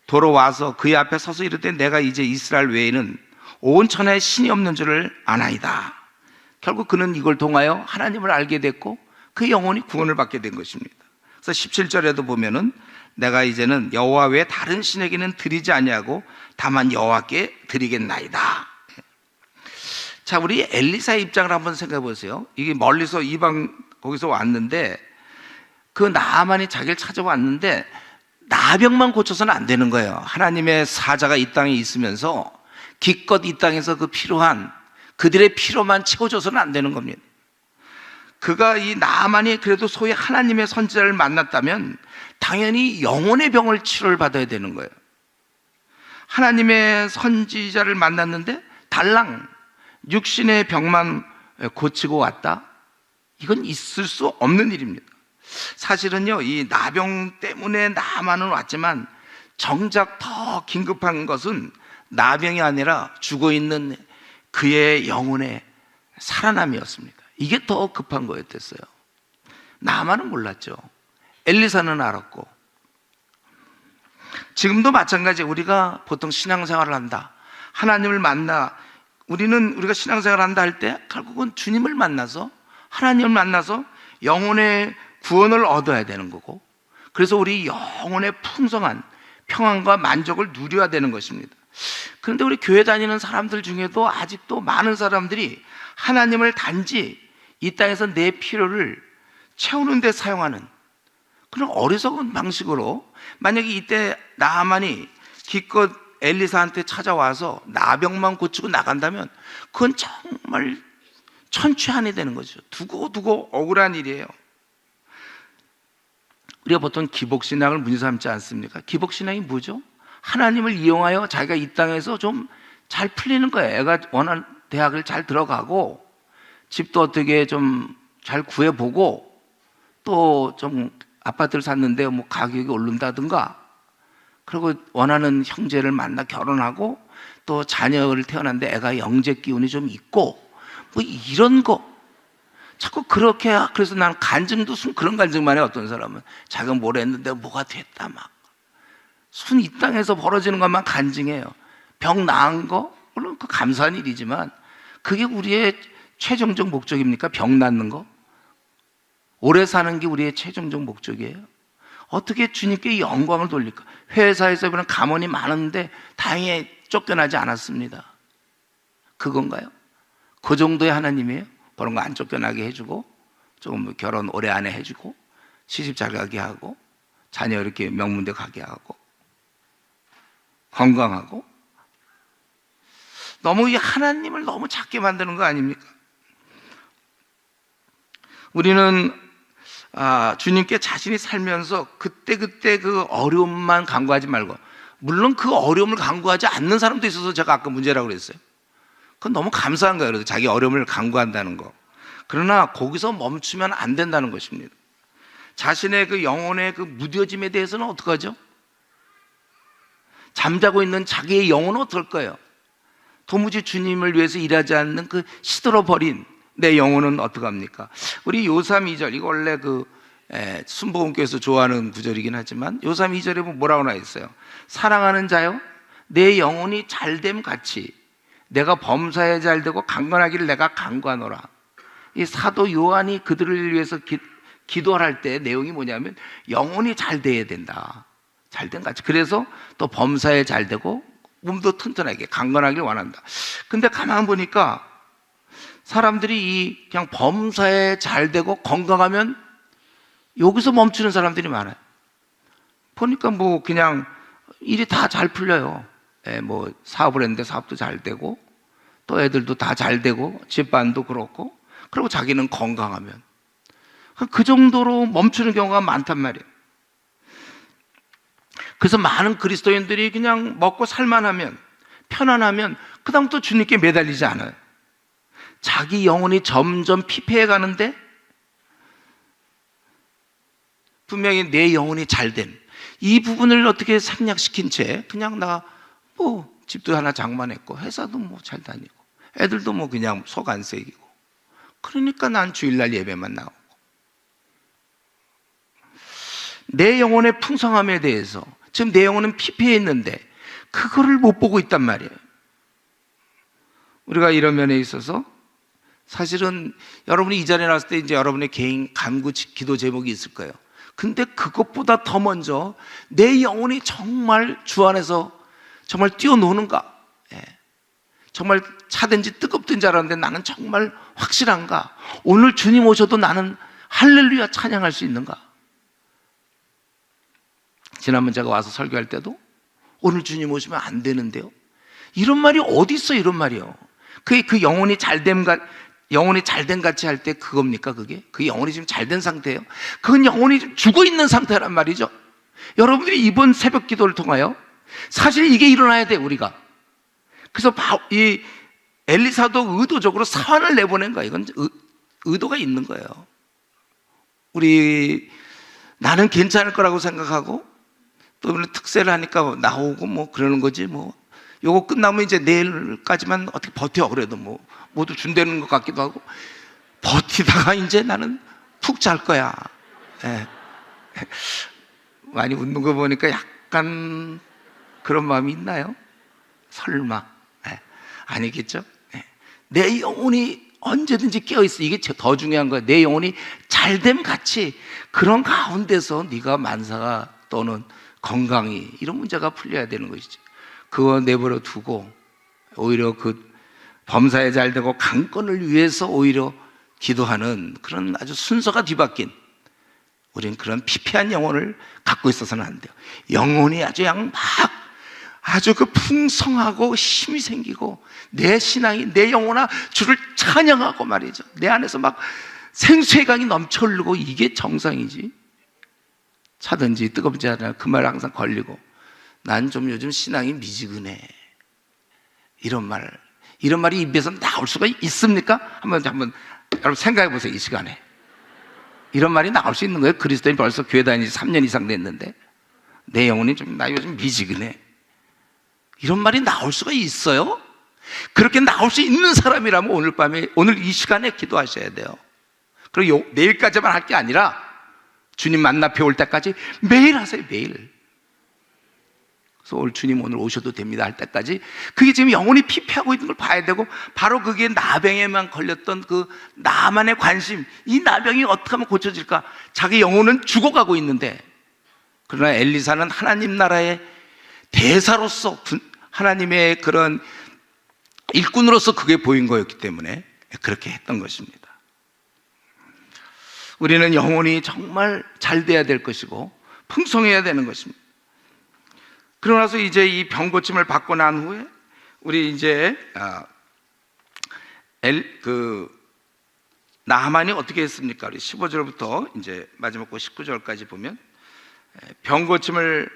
돌아와서 그의 앞에 서서 이르되 내가 이제 이스라엘 외에는 온 천하에 신이 없는 줄을 아나이다. 결국 그는 이걸 통하여 하나님을 알게 됐고 그 영혼이 구원을 받게 된 것입니다. 그래서 17절에도 보면은 내가 이제는 여호와 외에 다른 신에게는 드리지 아니하고 다만 여호와께 드리겠나이다. 자, 우리 엘리사의 입장을 한번 생각해 보세요. 이게 멀리서 이방 거기서 왔는데 그 나아만이 자기를 찾아왔는데 나병만 고쳐서는 안 되는 거예요. 하나님의 사자가 이 땅에 있으면서 기껏 이 땅에서 그 필요한 그들의 필요만 채워줘서는 안 되는 겁니다. 그가 이 나아만이 그래도 소위 하나님의 선지자를 만났다면 당연히 영혼의 병을 치료를 받아야 되는 거예요. 하나님의 선지자를 만났는데 달랑 육신의 병만 고치고 왔다? 이건 있을 수 없는 일입니다. 사실은요, 이 나병 때문에 나아만은 왔지만 정작 더 긴급한 것은 나병이 아니라 죽어있는 그의 영혼의 살아남이었습니다. 이게 더 급한 거였댔어요. 나아만은 몰랐죠. 엘리사는 알았고. 지금도 마찬가지. 우리가 보통 신앙생활을 한다, 하나님을 만나, 우리가 신앙생활을 한다 할 때 결국은 주님을 만나서 하나님을 만나서 영혼의 구원을 얻어야 되는 거고, 그래서 우리 영혼의 풍성한 평안과 만족을 누려야 되는 것입니다. 그런데 우리 교회 다니는 사람들 중에도 아직도 많은 사람들이 하나님을 단지 이 땅에서 내 필요를 채우는 데 사용하는 그런 어리석은 방식으로, 만약에 이때 나아만이 기껏 엘리사한테 찾아와서 나병만 고치고 나간다면 그건 정말 천추한이 되는 거죠. 두고 억울한 일이에요. 우리가 보통 기복신앙을 문제삼지 않습니까? 기복신앙이 뭐죠? 하나님을 이용하여 자기가 이 땅에서 좀 잘 풀리는 거예요. 애가 원하는 대학을 잘 들어가고 집도 어떻게 좀 잘 구해보고 또 좀 아파트를 샀는데 뭐 가격이 오른다든가, 그리고 원하는 형제를 만나 결혼하고 또 자녀를 태어났는데 애가 영재 기운이 좀 있고 뭐 이런 거 자꾸 그렇게. 그래서 나는 간증도 그런 간증만 해. 어떤 사람은 자기가 뭘 했는데 뭐가 됐다 막 이 땅에서 벌어지는 것만 간증해요. 병 나은 거 물론 그 감사한 일이지만 그게 우리의 최종적 목적입니까? 병 낫는 거? 오래 사는 게 우리의 최종적 목적이에요? 어떻게 주님께 영광을 돌릴까? 회사에서 그런 감원이 많은데 다행히 쫓겨나지 않았습니다. 그건가요? 그 정도의 하나님이에요? 그런 거 안 쫓겨나게 해주고, 조금 결혼 오래 안에 해주고, 시집 잘 가게 하고, 자녀 이렇게 명문대 가게 하고, 건강하고. 너무 이 하나님을 너무 작게 만드는 거 아닙니까? 우리는 주님께 자신이 살면서 그때 그 어려움만 간구하지 말고, 물론 그 어려움을 간구하지 않는 사람도 있어서 제가 아까 문제라고 그랬어요. 그건 너무 감사한 거예요. 그래서 자기 어려움을 간구한다는 거. 그러나 거기서 멈추면 안 된다는 것입니다. 자신의 그 영혼의 그 무뎌짐에 대해서는 어떡하죠? 잠자고 있는 자기의 영혼은 어떨 거예요? 도무지 주님을 위해서 일하지 않는 그 시들어 버린 내 영혼은 어떡합니까? 우리 요삼 2절, 이거 원래 순복음교에서 좋아하는 구절이긴 하지만 요삼 2절에 보면 뭐라고 나와 있어요? 사랑하는 자여, 내 영혼이 잘됨 같이 내가 범사에 잘되고 강건하기를 내가 간구하노라. 이 사도 요한이 그들을 위해서 기도할 때 내용이 뭐냐면 영혼이 잘 돼야 된다. 잘된 같이. 그래서 또 범사에 잘되고 몸도 튼튼하게 강건하길 원한다. 근데 가만 보니까 사람들이 그냥 범사에 잘되고 건강하면 여기서 멈추는 사람들이 많아요. 보니까 뭐 그냥 일이 다 잘 풀려요. 뭐 사업을 했는데 사업도 잘 되고 또 애들도 다 잘 되고 집안도 그렇고, 그리고 자기는 건강하면 그 정도로 멈추는 경우가 많단 말이에요. 그래서 많은 그리스도인들이 그냥 먹고 살만하면, 편안하면 그 다음부터 주님께 매달리지 않아요. 자기 영혼이 점점 피폐해 가는데 분명히 내 영혼이 잘됨, 이 부분을 어떻게 생략시킨 채 그냥 나 뭐 집도 하나 장만했고 회사도 뭐 잘 다니고 애들도 뭐 그냥 속 안 새기고, 그러니까 난 주일날 예배만 나오고, 내 영혼의 풍성함에 대해서 지금 내 영혼은 피폐해 있는데 그거를 못 보고 있단 말이에요. 우리가 이런 면에 있어서 사실은 여러분이 이 자리에 나왔을 때 이제 여러분의 개인 간구 기도 제목이 있을 거예요. 근데 그것보다 더 먼저 내 영혼이 정말 주 안에서 정말 뛰어노는가? 정말 차든지 뜨겁든지 알았는데 나는 정말 확실한가? 오늘 주님 오셔도 나는 할렐루야 찬양할 수 있는가? 지난번 제가 와서 설교할 때도 오늘 주님 오시면 안 되는데요, 이런 말이 어디 있어? 이런 말이요. 그 영혼이 잘됨 같이 할 때 그겁니까? 그 영혼이 지금 잘된 상태예요? 그건 영혼이 죽어 있는 상태란 말이죠. 여러분들이 이번 새벽 기도를 통하여 사실 이게 일어나야 돼, 우리가. 그래서 이 엘리사도 의도적으로 사환을 내보낸 거야. 이건 의도가 있는 거예요. 나는 괜찮을 거라고 생각하고 또 특세를 하니까 나오고 뭐 그러는 거지, 뭐 요거 끝나면 이제 내일까지만 어떻게 버텨. 그래도 뭐 모두 준다는 것 같기도 하고, 버티다가 이제 나는 푹 잘 거야. 많이 웃는 거 보니까 약간 그런 마음이 있나요? 설마? 아니겠죠? 내 영혼이 언제든지 깨어있어. 이게 더 중요한 거야. 내 영혼이 잘됨 같이 그런 가운데서 네가 만사가 또는 건강이 이런 문제가 풀려야 되는 것이지. 그거 내버려 두고 오히려 그 범사에 잘되고 강건을 위해서 오히려 기도하는 그런 아주 순서가 뒤바뀐, 우리는 그런 피폐한 영혼을 갖고 있어서는 안 돼요. 영혼이 아주 그 풍성하고 힘이 생기고 내 신앙이, 내 영혼아 주를 찬양하고 말이죠, 내 안에서 막 생수의 강이 넘쳐 흐르고, 이게 정상이지. 차든지 뜨겁지 않아 그 말 항상 걸리고, 난 좀 요즘 신앙이 미지근해, 이런 말이 입에서 나올 수가 있습니까? 한번 여러분 생각해 보세요. 이 시간에 이런 말이 나올 수 있는 거예요? 그리스도인이 벌써 교회 다닌 지 3년 이상 됐는데 내 영혼이 나 요즘 미지근해, 이런 말이 나올 수가 있어요? 그렇게 나올 수 있는 사람이라면 오늘 이 시간에 기도하셔야 돼요. 그리고 내일까지만 할 게 아니라 주님 만나 뵈올 때까지 매일 하세요. 매일. 그래서 주님 오늘 오셔도 됩니다 할 때까지, 그게 지금 영혼이 피폐하고 있는 걸 봐야 되고, 바로 그게 나병에만 걸렸던 그 나만의 관심, 이 나병이 어떻게 하면 고쳐질까? 자기 영혼은 죽어가고 있는데, 그러나 엘리사는 하나님 나라의 대사로서, 하나님의 그런 일꾼으로서 그게 보인 거였기 때문에 그렇게 했던 것입니다. 우리는 영혼이 정말 잘 돼야 될 것이고 풍성해야 되는 것입니다. 그러고 나서 이제 이 병고침을 받고 난 후에 우리 이제 나하만이 어떻게 했습니까? 우리 15절부터 이제 마지막 거 19절까지 보면, 병고침을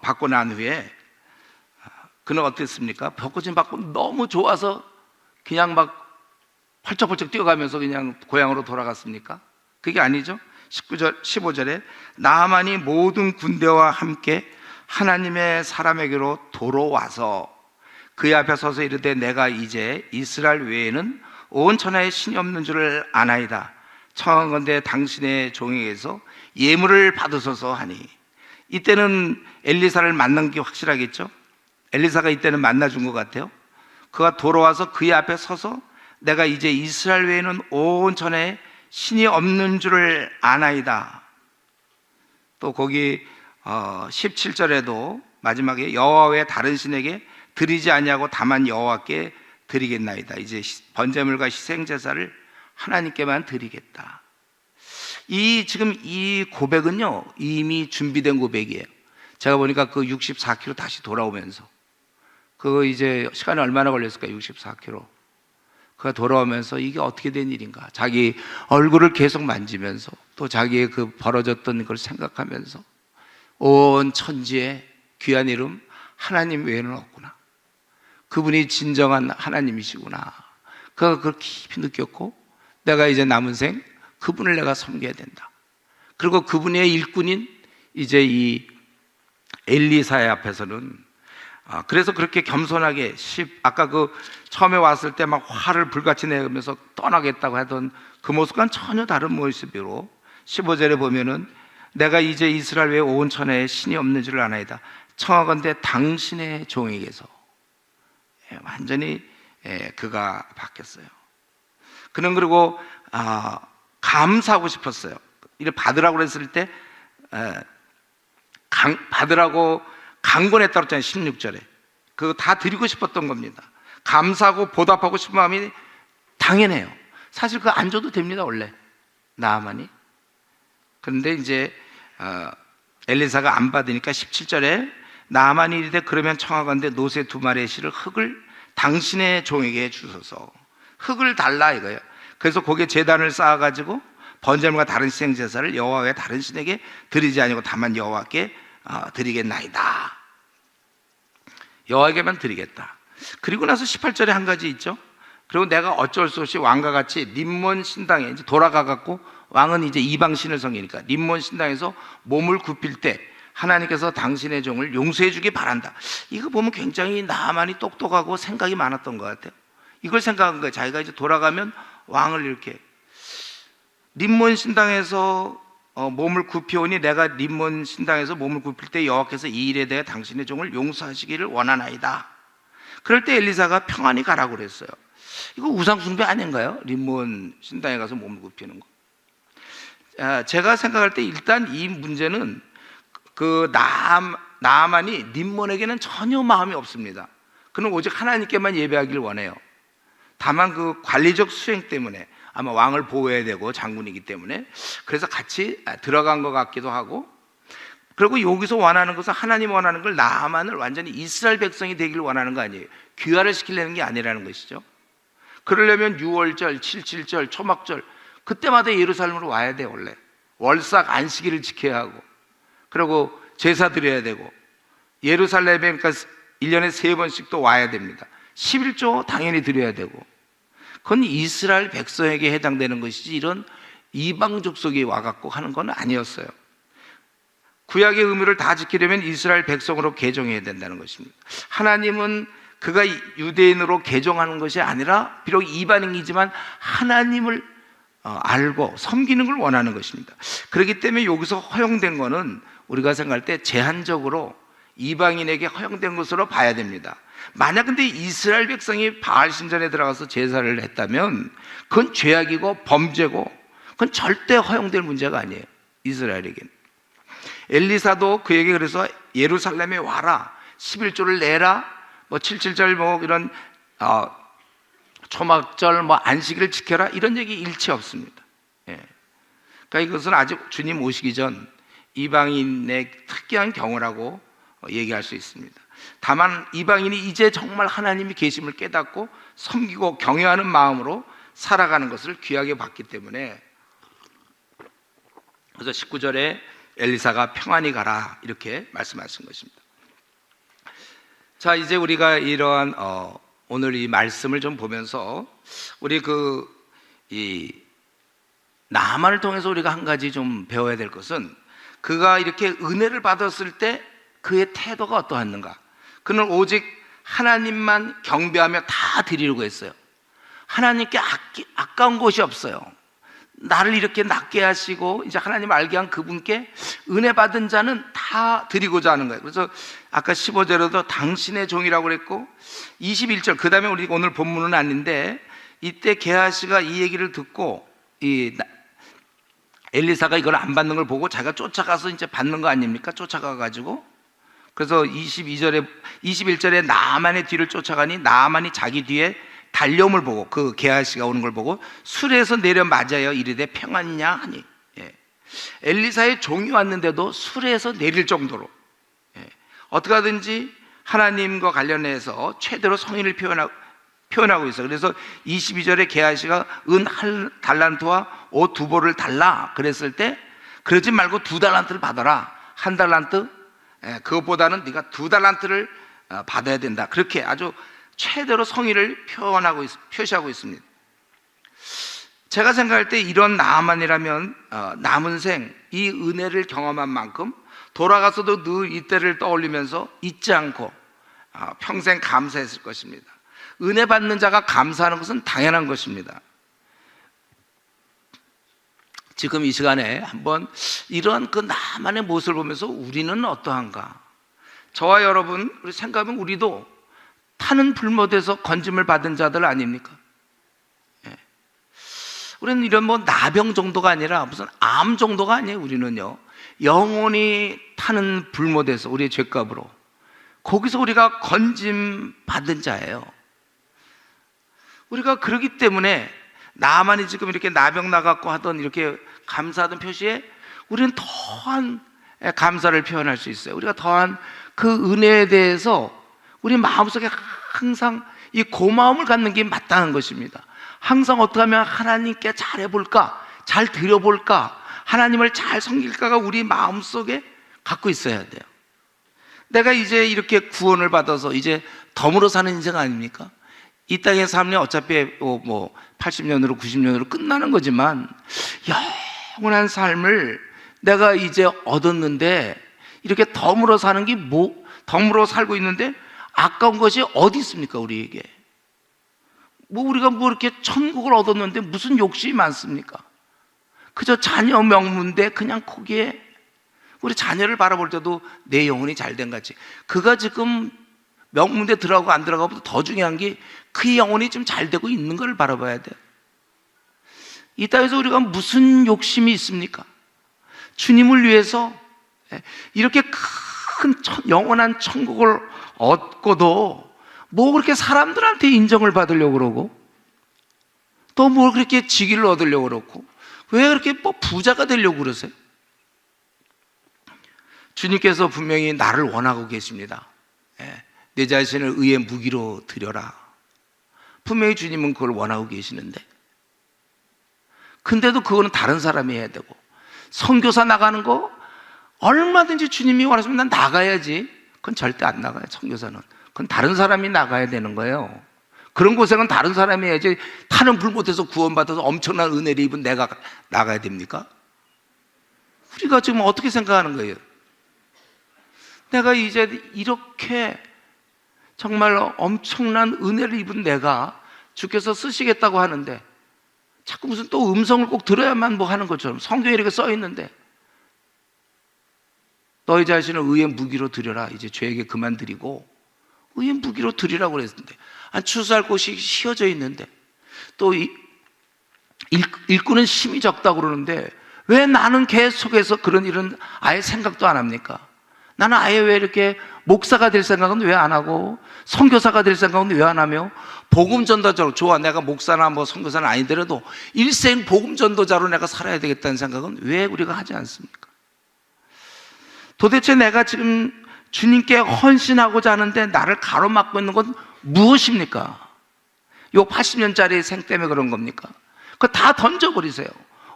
받고 난 후에 그는 어땠습니까? 병고침 받고 너무 좋아서 그냥 막 펄쩍펄쩍 뛰어가면서 그냥 고향으로 돌아갔습니까? 그게 아니죠. 15절에 나하만이 모든 군대와 함께 하나님의 사람에게로 돌아와서 그의 앞에 서서 이르되 내가 이제 이스라엘 외에는 온 천하에 신이 없는 줄을 아나이다. 청하건대 당신의 종에게서 예물을 받으소서 하니, 이때는 엘리사를 만난 게 확실하겠죠. 엘리사가 이때는 만나준 것 같아요. 그가 돌아와서 그의 앞에 서서 내가 이제 이스라엘 외에는 온 천하에 신이 없는 줄을 아나이다. 또 거기 17절에도 마지막에 여호와 외에 다른 신에게 드리지 아니하고 다만 여호와께 드리겠나이다. 이제 번제물과 희생제사를 하나님께만 드리겠다. 지금 이 고백은요, 이미 준비된 고백이에요. 제가 보니까 그 64km 다시 돌아오면서, 그거 이제 시간이 얼마나 걸렸을까요? 64km. 그가 돌아오면서 이게 어떻게 된 일인가? 자기 얼굴을 계속 만지면서, 또 자기의 그 벌어졌던 걸 생각하면서, 온 천지에 귀한 이름 하나님 외에는 없구나. 그분이 진정한 하나님이시구나. 그가 그걸 깊이 느꼈고, 내가 이제 남은 생 그분을 내가 섬겨야 된다. 그리고 그분의 일꾼인 이제 이 엘리사의 앞에서는, 그래서 그렇게 겸손하게 아까 그 처음에 왔을 때 막 화를 불같이 내면서 떠나겠다고 하던 그 모습과는 전혀 다른 모습으로 15절에 보면은 내가 이제 이스라엘 외에 온 천하에 신이 없는 줄을 아나이다. 청하건대 당신의 종에게서. 완전히 그가 바뀌었어요. 그는 그리고 감사하고 싶었어요. 이를 받으라고 그랬을 때 받으라고 강권했다고 했잖아요. 16절에 그거 다 드리고 싶었던 겁니다. 감사하고 보답하고 싶은 마음이 당연해요. 사실 그거 안 줘도 됩니다. 원래 나아만이. 그런데 이제 엘리사가 안 받으니까 17절에 나아만이 이르되 그러면 청하건대 노새 2마리의 실을 흙을 당신의 종에게 주소서. 흙을 달라 이거예요. 그래서 거기에 제단을 쌓아가지고 번제물과 다른 희생제사를 여호와 외에 다른 신에게 드리지 아니고 다만 여호와께 드리겠나이다. 여호와에게만 드리겠다. 그리고 나서 18절에 한 가지 있죠. 그리고 내가 어쩔 수 없이 왕과 같이 림몬 신당에 이제 돌아가갖고, 왕은 이제 이방 신을 섬기니까 림몬 신당에서 몸을 굽힐 때 하나님께서 당신의 종을 용서해 주기 바란다. 이거 보면 굉장히 나만이 똑똑하고 생각이 많았던 것 같아요. 이걸 생각한 거예요. 자기가 이제 돌아가면 왕을 이렇게 림몬 신당에서 몸을 굽히오니 내가 림몬 신당에서 몸을 굽힐 때 여호와께서 이 일에 대해 당신의 종을 용서하시기를 원하나이다. 그럴 때 엘리사가 평안히 가라고 그랬어요. 이거 우상숭배 아닌가요? 림몬 신당에 가서 몸을 굽히는 거. 제가 생각할 때 일단 이 문제는 그 나아만이 림몬에게는 전혀 마음이 없습니다. 그는 오직 하나님께만 예배하기를 원해요. 다만 그 관리적 수행 때문에, 아마 왕을 보호해야 되고 장군이기 때문에 그래서 같이 들어간 것 같기도 하고, 그리고 여기서 원하는 것은 하나님 원하는 걸 나아만을 완전히 이스라엘 백성이 되기를 원하는 거 아니에요. 귀화를 시키려는 게 아니라는 것이죠. 그러려면 6월절, 77절, 초막절 그때마다 예루살렘으로 와야 돼. 원래 월삭 안식일을 지켜야 하고, 그리고 제사 드려야 되고, 예루살렘에 그러니까 1년에 3번씩 또 와야 됩니다. 11조 당연히 드려야 되고, 그건 이스라엘 백성에게 해당되는 것이지 이런 이방 족속이 와갖고 하는 건 아니었어요. 구약의 의무를 다 지키려면 이스라엘 백성으로 개종해야 된다는 것입니다. 하나님은 그가 유대인으로 개종하는 것이 아니라 비록 이방인이지만 하나님을 알고 섬기는 걸 원하는 것입니다. 그렇기 때문에 여기서 허용된 것은 우리가 생각할 때 제한적으로 이방인에게 허용된 것으로 봐야 됩니다. 만약 근데 이스라엘 백성이 바알 신전에 들어가서 제사를 했다면 그건 죄악이고 범죄고 그건 절대 허용될 문제가 아니에요. 이스라엘에게는. 엘리사도 그에게 그래서 예루살렘에 와라, 11조를 내라, 뭐 77절 뭐 이런 초막절 뭐 안식일을 지켜라 이런 얘기 일체 없습니다. 예. 그러니까 이것은 아직 주님 오시기 전 이방인의 특이한 경우라고 얘기할 수 있습니다. 다만 이방인이 이제 정말 하나님이 계심을 깨닫고 섬기고 경외하는 마음으로 살아가는 것을 귀하게 봤기 때문에, 그래서 19절에 엘리사가 평안히 가라 이렇게 말씀하신 것입니다. 자, 이제 우리가 이러한 오늘 이 말씀을 좀 보면서 우리 이 나아만을 통해서 우리가 한 가지 좀 배워야 될 것은, 그가 이렇게 은혜를 받았을 때 그의 태도가 어떠했는가. 그는 오직 하나님만 경배하며 다 드리려고 했어요. 하나님께 아까운 것이 없어요. 나를 이렇게 낮게 하시고 이제 하나님 알게 한 그분께 은혜 받은 자는 다 드리고자 하는 거예요. 그래서 아까 15절에도 당신의 종이라고 그랬고 21절, 그 다음에 우리 오늘 본문은 아닌데, 이때 게하시가 이 얘기를 듣고 이 엘리사가 이걸 안 받는 걸 보고 자기가 쫓아가서 이제 받는 거 아닙니까? 쫓아가 가지고, 그래서 21절에 나아만의 뒤를 쫓아가니 나아만이 자기 뒤에 달려옴을 보고, 그 게하시가 오는 걸 보고 수레에서 내려 맞아요 이르되 평안이냐 하니, 엘리사의 종이 왔는데도 수레에서 내릴 정도로 어떻게 하든지 하나님과 관련해서 최대로 성의를 표현하고 있어요. 그래서 22절에 게하시가 은 한 달란트와 옷 2벌을 달라 그랬을 때, 그러지 말고 2달란트를 받아라. 1달란트, 그것보다는 네가 2달란트를 받아야 된다. 그렇게 아주 최대로 성의를 표시하고 있습니다. 제가 생각할 때 이런 나아만이라면 남은 생 이 은혜를 경험한 만큼 돌아가서도 늘 이때를 떠올리면서 잊지 않고 평생 감사했을 것입니다. 은혜 받는 자가 감사하는 것은 당연한 것입니다. 지금 이 시간에 한번 이러한 그 나만의 모습을 보면서 우리는 어떠한가? 저와 여러분, 우리 생각하면 우리도 타는 불못에서 건짐을 받은 자들 아닙니까? 우리는 이런 뭐 나병 정도가 아니라 무슨 암 정도가 아니에요. 우리는요, 영원히 타는 불못에서 우리의 죄값으로, 거기서 우리가 건짐 받은 자예요. 우리가 그러기 때문에 나만이 지금 이렇게 나병 나갔고 하던 이렇게 감사하던 표시에 우리는 더한 감사를 표현할 수 있어요. 우리가 더한 그 은혜에 대해서 우리 마음속에 항상 이 고마움을 갖는 게 마땅한 것입니다. 항상 어떻게 하면 하나님께 잘해볼까, 잘 드려볼까, 하나님을 잘 섬길까가 우리 마음속에 갖고 있어야 돼요. 내가 이제 이렇게 구원을 받아서 이제 덤으로 사는 인생 아닙니까? 이 땅의 삶이 어차피 뭐 80년으로 90년으로 끝나는 거지만 영원한 삶을 내가 이제 얻었는데, 이렇게 덤으로 사는 게 덤으로 살고 있는데 아까운 것이 어디 있습니까? 우리에게 우리가 이렇게 천국을 얻었는데 무슨 욕심이 많습니까? 그저 자녀 명문대 그냥 거기에 우리 자녀를 바라볼 때도 내 영혼이 잘된 같이, 그가 지금 명문대 들어가고 안 들어가고보다 더 중요한 게 그 영혼이 좀 잘 되고 있는 걸 바라봐야 돼요. 이 땅에서 우리가 무슨 욕심이 있습니까? 주님을 위해서 이렇게 큰 영원한 천국을 얻고도 뭐 그렇게 사람들한테 인정을 받으려고 그러고, 또 뭐 그렇게 직위를 얻으려고 그러고, 왜 그렇게 뭐 부자가 되려고 그러세요? 주님께서 분명히 나를 원하고 계십니다. 내 자신을 의의 무기로 드려라. 분명히 주님은 그걸 원하고 계시는데, 근데도 그거는 다른 사람이 해야 되고, 선교사 나가는 거 얼마든지 주님이 원하시면 난 나가야지. 그건 절대 안 나가요. 선교사는 그건 다른 사람이 나가야 되는 거예요. 그런 고생은 다른 사람이 해야지. 타는 불못에서 구원받아서 엄청난 은혜를 입은 내가 나가야 됩니까? 우리가 지금 어떻게 생각하는 거예요? 내가 이제 이렇게 정말 엄청난 은혜를 입은 내가 주께서 쓰시겠다고 하는데 자꾸 무슨 또 음성을 꼭 들어야만 뭐 하는 것처럼 성경에 이렇게 써 있는데, 너희 자신을 의의 무기로 드려라. 이제 죄에게 그만 드리고 의의 무기로 드리라고 그랬는데, 추수할 곳이 휘어져 있는데, 또 일꾼은 힘이 적다고 그러는데 왜 나는 계속해서 그런 일은 아예 생각도 안 합니까? 나는 아예 왜 이렇게 목사가 될 생각은 왜 안 하고, 선교사가 될 생각은 왜 안 하며, 복음 전도자로, 좋아, 내가 목사나 뭐 선교사는 아니더라도 일생 복음 전도자로 내가 살아야 되겠다는 생각은 왜 우리가 하지 않습니까? 도대체 내가 지금 주님께 헌신하고자 하는데 나를 가로막고 있는 건 무엇입니까? 요 80년짜리 생 때문에 그런 겁니까? 그거 다 던져버리세요.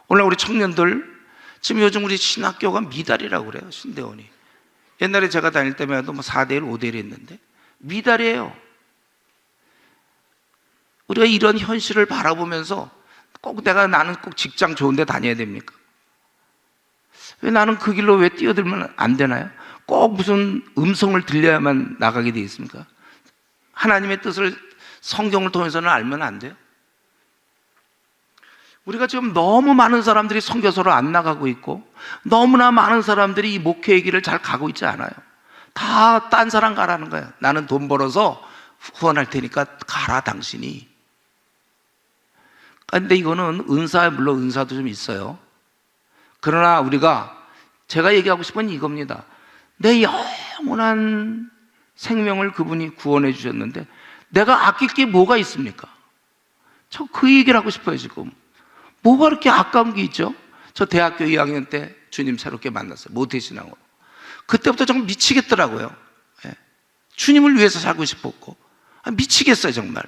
오늘 우리 청년들, 지금 요즘 우리 신학교가 미달이라고 그래요. 신대원이. 옛날에 제가 다닐 때만 해도 뭐 4대1, 5대1 했는데 미달이에요. 우리가 이런 현실을 바라보면서 꼭 나는 꼭 직장 좋은 데 다녀야 됩니까? 왜 나는 그 길로 왜 뛰어들면 안 되나요? 꼭 무슨 음성을 들려야만 나가게 돼 있습니까? 하나님의 뜻을 성경을 통해서는 알면 안 돼요? 우리가 지금 너무 많은 사람들이 선교소로 안 나가고 있고 너무나 많은 사람들이 이 목회의 길을 잘 가고 있지 않아요. 다 딴 사람 가라는 거예요. 나는 돈 벌어서 후원할 테니까 가라 당신이. 근데 이거는 은사에 물론 은사도 좀 있어요. 그러나 우리가 제가 얘기하고 싶은 이겁니다. 내 영원한 생명을 그분이 구원해 주셨는데 내가 아낄 게 뭐가 있습니까? 저 그 얘기를 하고 싶어요 지금. 뭐가 그렇게 아까운 게 있죠? 저 대학교 2학년 때 주님 새롭게 만났어요. 모태신앙으로. 그때부터 정말 미치겠더라고요. 예. 주님을 위해서 살고 싶었고 미치겠어요 정말.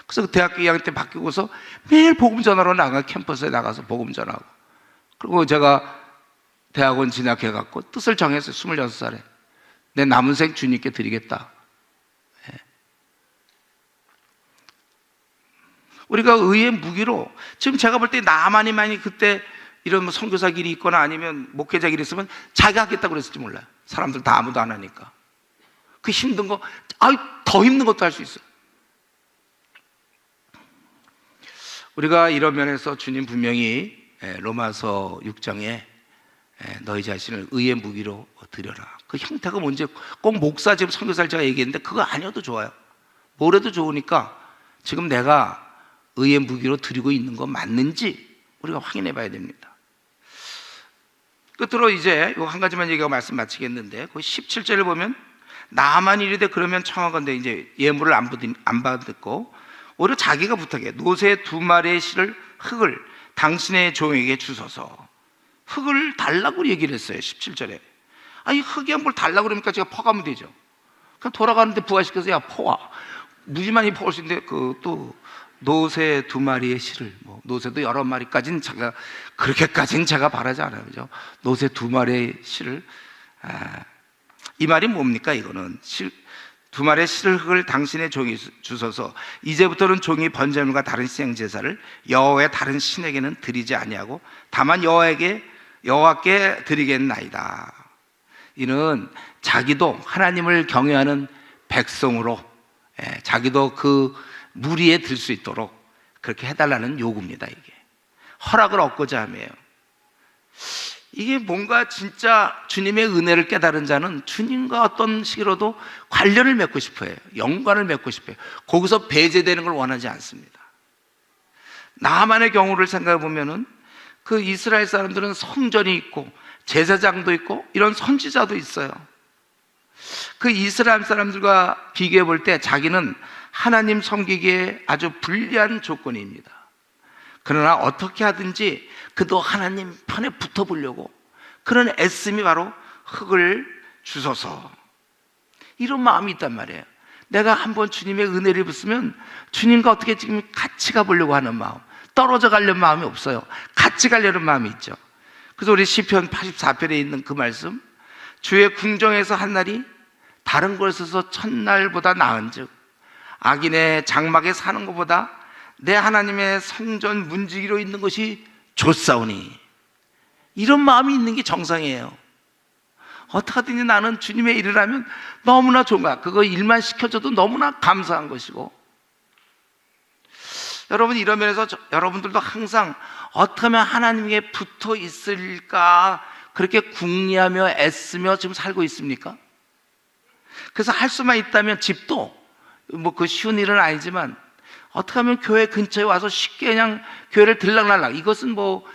그래서 그 대학교 2학년 때 바뀌고서 매일 복음 전하러 나가 캠퍼스에 나가서 복음 전하고 그리고 제가 대학원 진학해갖고 뜻을 정했어요. 26살에 내 남은 생 주님께 드리겠다. 예. 우리가 의의 무기로 지금 제가 볼 때 나만이 그때 이런 뭐 선교사 길이 있거나 아니면 목회자 길이 있으면 자기가 하겠다고 그랬을지 몰라요. 사람들 다 아무도 안 하니까. 그 힘든 거, 더 힘든 것도 할 수 있어요. 우리가 이런 면에서 주님 분명히 로마서 6장에 너희 자신을 의의 무기로 드려라. 그 형태가 뭔지 꼭 목사 지금 선교사를 제가 얘기했는데 그거 아니어도 좋아요. 뭐래도 좋으니까 지금 내가 의의 무기로 드리고 있는 거 맞는지 우리가 확인해 봐야 됩니다. 끝으로 이제 요 한 가지만 얘기하고 말씀 마치겠는데 그 17절을 보면 나만 이르되 그러면 청하건대 이제 예물을 안 받고 오히려 자기가 부탁해. 노새 2마리의 실을 흙을 당신의 종에게 주소서. 흙을 달라고 얘기를 했어요 17절에. 아니 흙이 뭘 달라고 그러니까 제가 퍼가면 되죠. 그냥 돌아가는데 부활시켜서 야 퍼와. 무지 많이 퍼올 수 있는데 또 노새 2마리의 실을 뭐 노새도 여러 마리까지는 제가 그렇게까지는 제가 바라지 않아요. 그죠? 노새 2마리의 실을 이 말이 뭡니까? 이거는 2마리의 실을 흙을 당신의 종이 주소서. 이제부터는 종이 번제물과 다른 시행 제사를 여호와의 다른 신에게는 드리지 아니하고 다만 여호와께 드리겠나이다. 이는 자기도 하나님을 경외하는 백성으로 자기도 그 무리에 들 수 있도록 그렇게 해달라는 요구입니다. 이게 허락을 얻고자 함이에요. 이게 뭔가 진짜 주님의 은혜를 깨달은 자는 주님과 어떤 식으로도 관련을 맺고 싶어요. 연관을 맺고 싶어요. 거기서 배제되는 걸 원하지 않습니다. 나만의 경우를 생각해 보면은 그 이스라엘 사람들은 성전이 있고 제사장도 있고 이런 선지자도 있어요. 그 이스라엘 사람들과 비교해 볼 때 자기는 하나님 섬기기에 아주 불리한 조건입니다. 그러나 어떻게 하든지 그도 하나님 편에 붙어 보려고 그런 애씀이 바로 흙을 주소서. 이런 마음이 있단 말이에요. 내가 한번 주님의 은혜를 입었으면 주님과 어떻게 지금 같이 가보려고 하는 마음, 떨어져 가려는 마음이 없어요. 같이 가려는 마음이 있죠. 그래서 우리 시편 84편에 있는 그 말씀, 주의 궁정에서 한 날이 다른 곳에서 첫날보다 나은즉 악인의 장막에 사는 것보다 내 하나님의 성전 문지기로 있는 것이 좋사오니. 이런 마음이 있는 게 정상이에요. 어떻게든지 나는 주님의 일을 하면 너무나 좋은 거야. 그거 일만 시켜줘도 너무나 감사한 것이고. 여러분 이런 면에서 여러분들도 항상 어떻게 하면 하나님에게 붙어 있을까 그렇게 궁리하며 애쓰며 지금 살고 있습니까? 그래서 할 수만 있다면 집도 뭐 그 쉬운 일은 아니지만 어떻게 하면 교회 근처에 와서 쉽게 그냥 교회를 들락날락, 이것은 뭐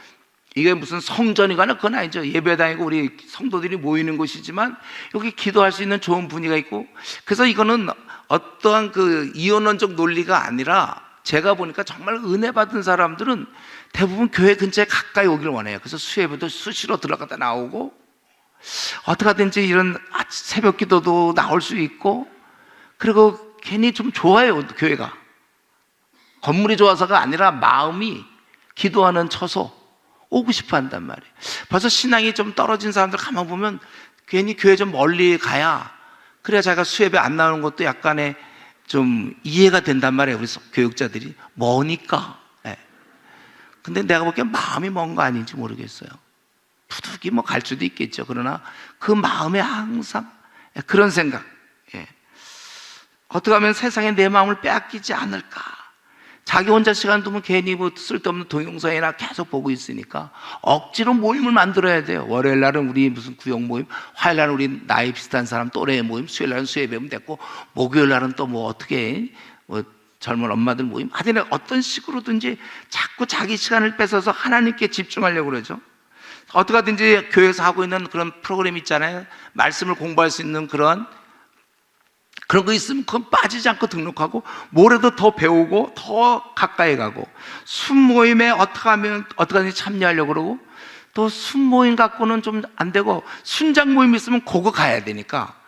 이게 무슨 성전이거나 그건 아니죠. 예배 다니고 우리 성도들이 모이는 곳이지만 여기 기도할 수 있는 좋은 분위기가 있고, 그래서 이거는 어떠한 그 이원론적 논리가 아니라 제가 보니까 정말 은혜 받은 사람들은 대부분 교회 근처에 가까이 오기를 원해요. 그래서 수예배도 수시로 들어갔다 나오고 어떻게 하든지 이런 새벽 기도도 나올 수 있고, 그리고 괜히 좀 좋아요. 교회가 건물이 좋아서가 아니라 마음이 기도하는 처소 오고 싶어 한단 말이에요. 벌써 신앙이 좀 떨어진 사람들 가만 보면 괜히 교회 좀 멀리 가야, 그래야 자기가 수예배 안 나오는 것도 약간의 좀 이해가 된단 말이에요. 우리 교육자들이 머니까. 네. 근데 내가 보기엔 마음이 먼 거 아닌지 모르겠어요. 부득이 뭐 갈 수도 있겠죠. 그러나 그 마음에 항상 그런 생각. 예. 어떻게 하면 세상에 내 마음을 빼앗기지 않을까? 자기 혼자 시간 두면 괜히 뭐 쓸데없는 동영상이나 계속 보고 있으니까 억지로 모임을 만들어야 돼요. 월요일 날은 우리 무슨 구역 모임, 화요일 날은 우리 나이 비슷한 사람 또래 모임, 수요일 날은 수요 배움 됐고, 목요일 날은 또 뭐 어떻게 뭐 젊은 엄마들 모임, 하여튼 어떤 식으로든지 자꾸 자기 시간을 뺏어서 하나님께 집중하려고 그러죠. 어떻게 하든지 교회에서 하고 있는 그런 프로그램 있잖아요. 말씀을 공부할 수 있는 그런 거 있으면 그건 빠지지 않고 등록하고, 뭐라도 더 배우고 더 가까이 가고, 순모임에 어떻게 하든지 참여하려고 그러고, 또 순모임 갖고는 좀 안 되고 순장 모임 있으면 그거 가야 되니까,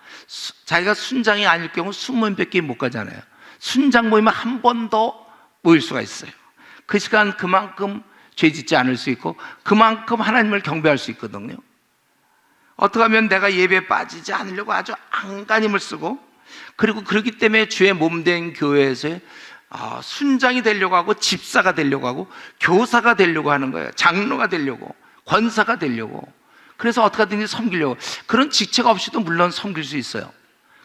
자기가 순장이 아닐 경우 순모임밖에 못 가잖아요. 순장 모임은 한 번 더 모일 수가 있어요. 그 시간 그만큼 죄 짓지 않을 수 있고 그만큼 하나님을 경배할 수 있거든요. 어떻게 하면 내가 예배에 빠지지 않으려고 아주 안간힘을 쓰고, 그리고 그렇기 때문에 주의 몸된 교회에서 순장이 되려고 하고, 집사가 되려고 하고, 교사가 되려고 하는 거예요. 장로가 되려고, 권사가 되려고. 그래서 어떻게 하든지 섬기려고. 그런 직책 없이도 물론 섬길 수 있어요.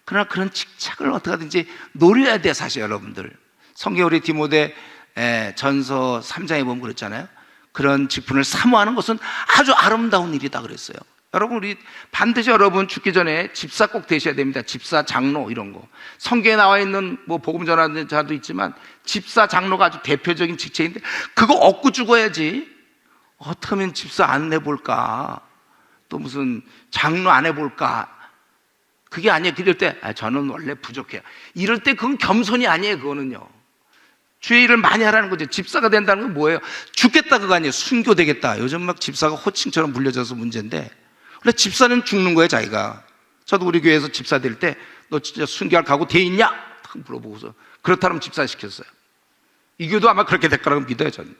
그러나 그런 직책을 어떻게 하든지 노려야 돼. 사실 여러분들 성경 우리 디모데 전서 3장에 보면 그랬잖아요. 그런 직분을 사모하는 것은 아주 아름다운 일이다 그랬어요. 여러분, 우리 반드시 여러분 죽기 전에 집사 꼭 되셔야 됩니다. 집사, 장로 이런 거. 성경에 나와 있는 뭐 복음 전하는 자도 있지만 집사, 장로가 아주 대표적인 직책인데, 그거 얻고 죽어야지. 어떻게 하면 집사 안 해볼까, 또 무슨 장로 안 해볼까. 그게 아니에요. 그럴 때 저는 원래 부족해요, 이럴 때 그건 겸손이 아니에요. 그거는요, 주의 일을 많이 하라는 거죠. 집사가 된다는 건 뭐예요? 죽겠다 그거 아니에요. 순교되겠다. 요즘 막 집사가 호칭처럼 불려져서 문제인데, 원래 집사는 죽는 거예요, 자기가. 저도 우리 교회에서 집사 될 때 너 진짜 순교할 각오 돼 있냐? 딱 물어보고서 그렇다면 집사 시켰어요. 이 교회도 아마 그렇게 될 거라고 믿어요, 저는.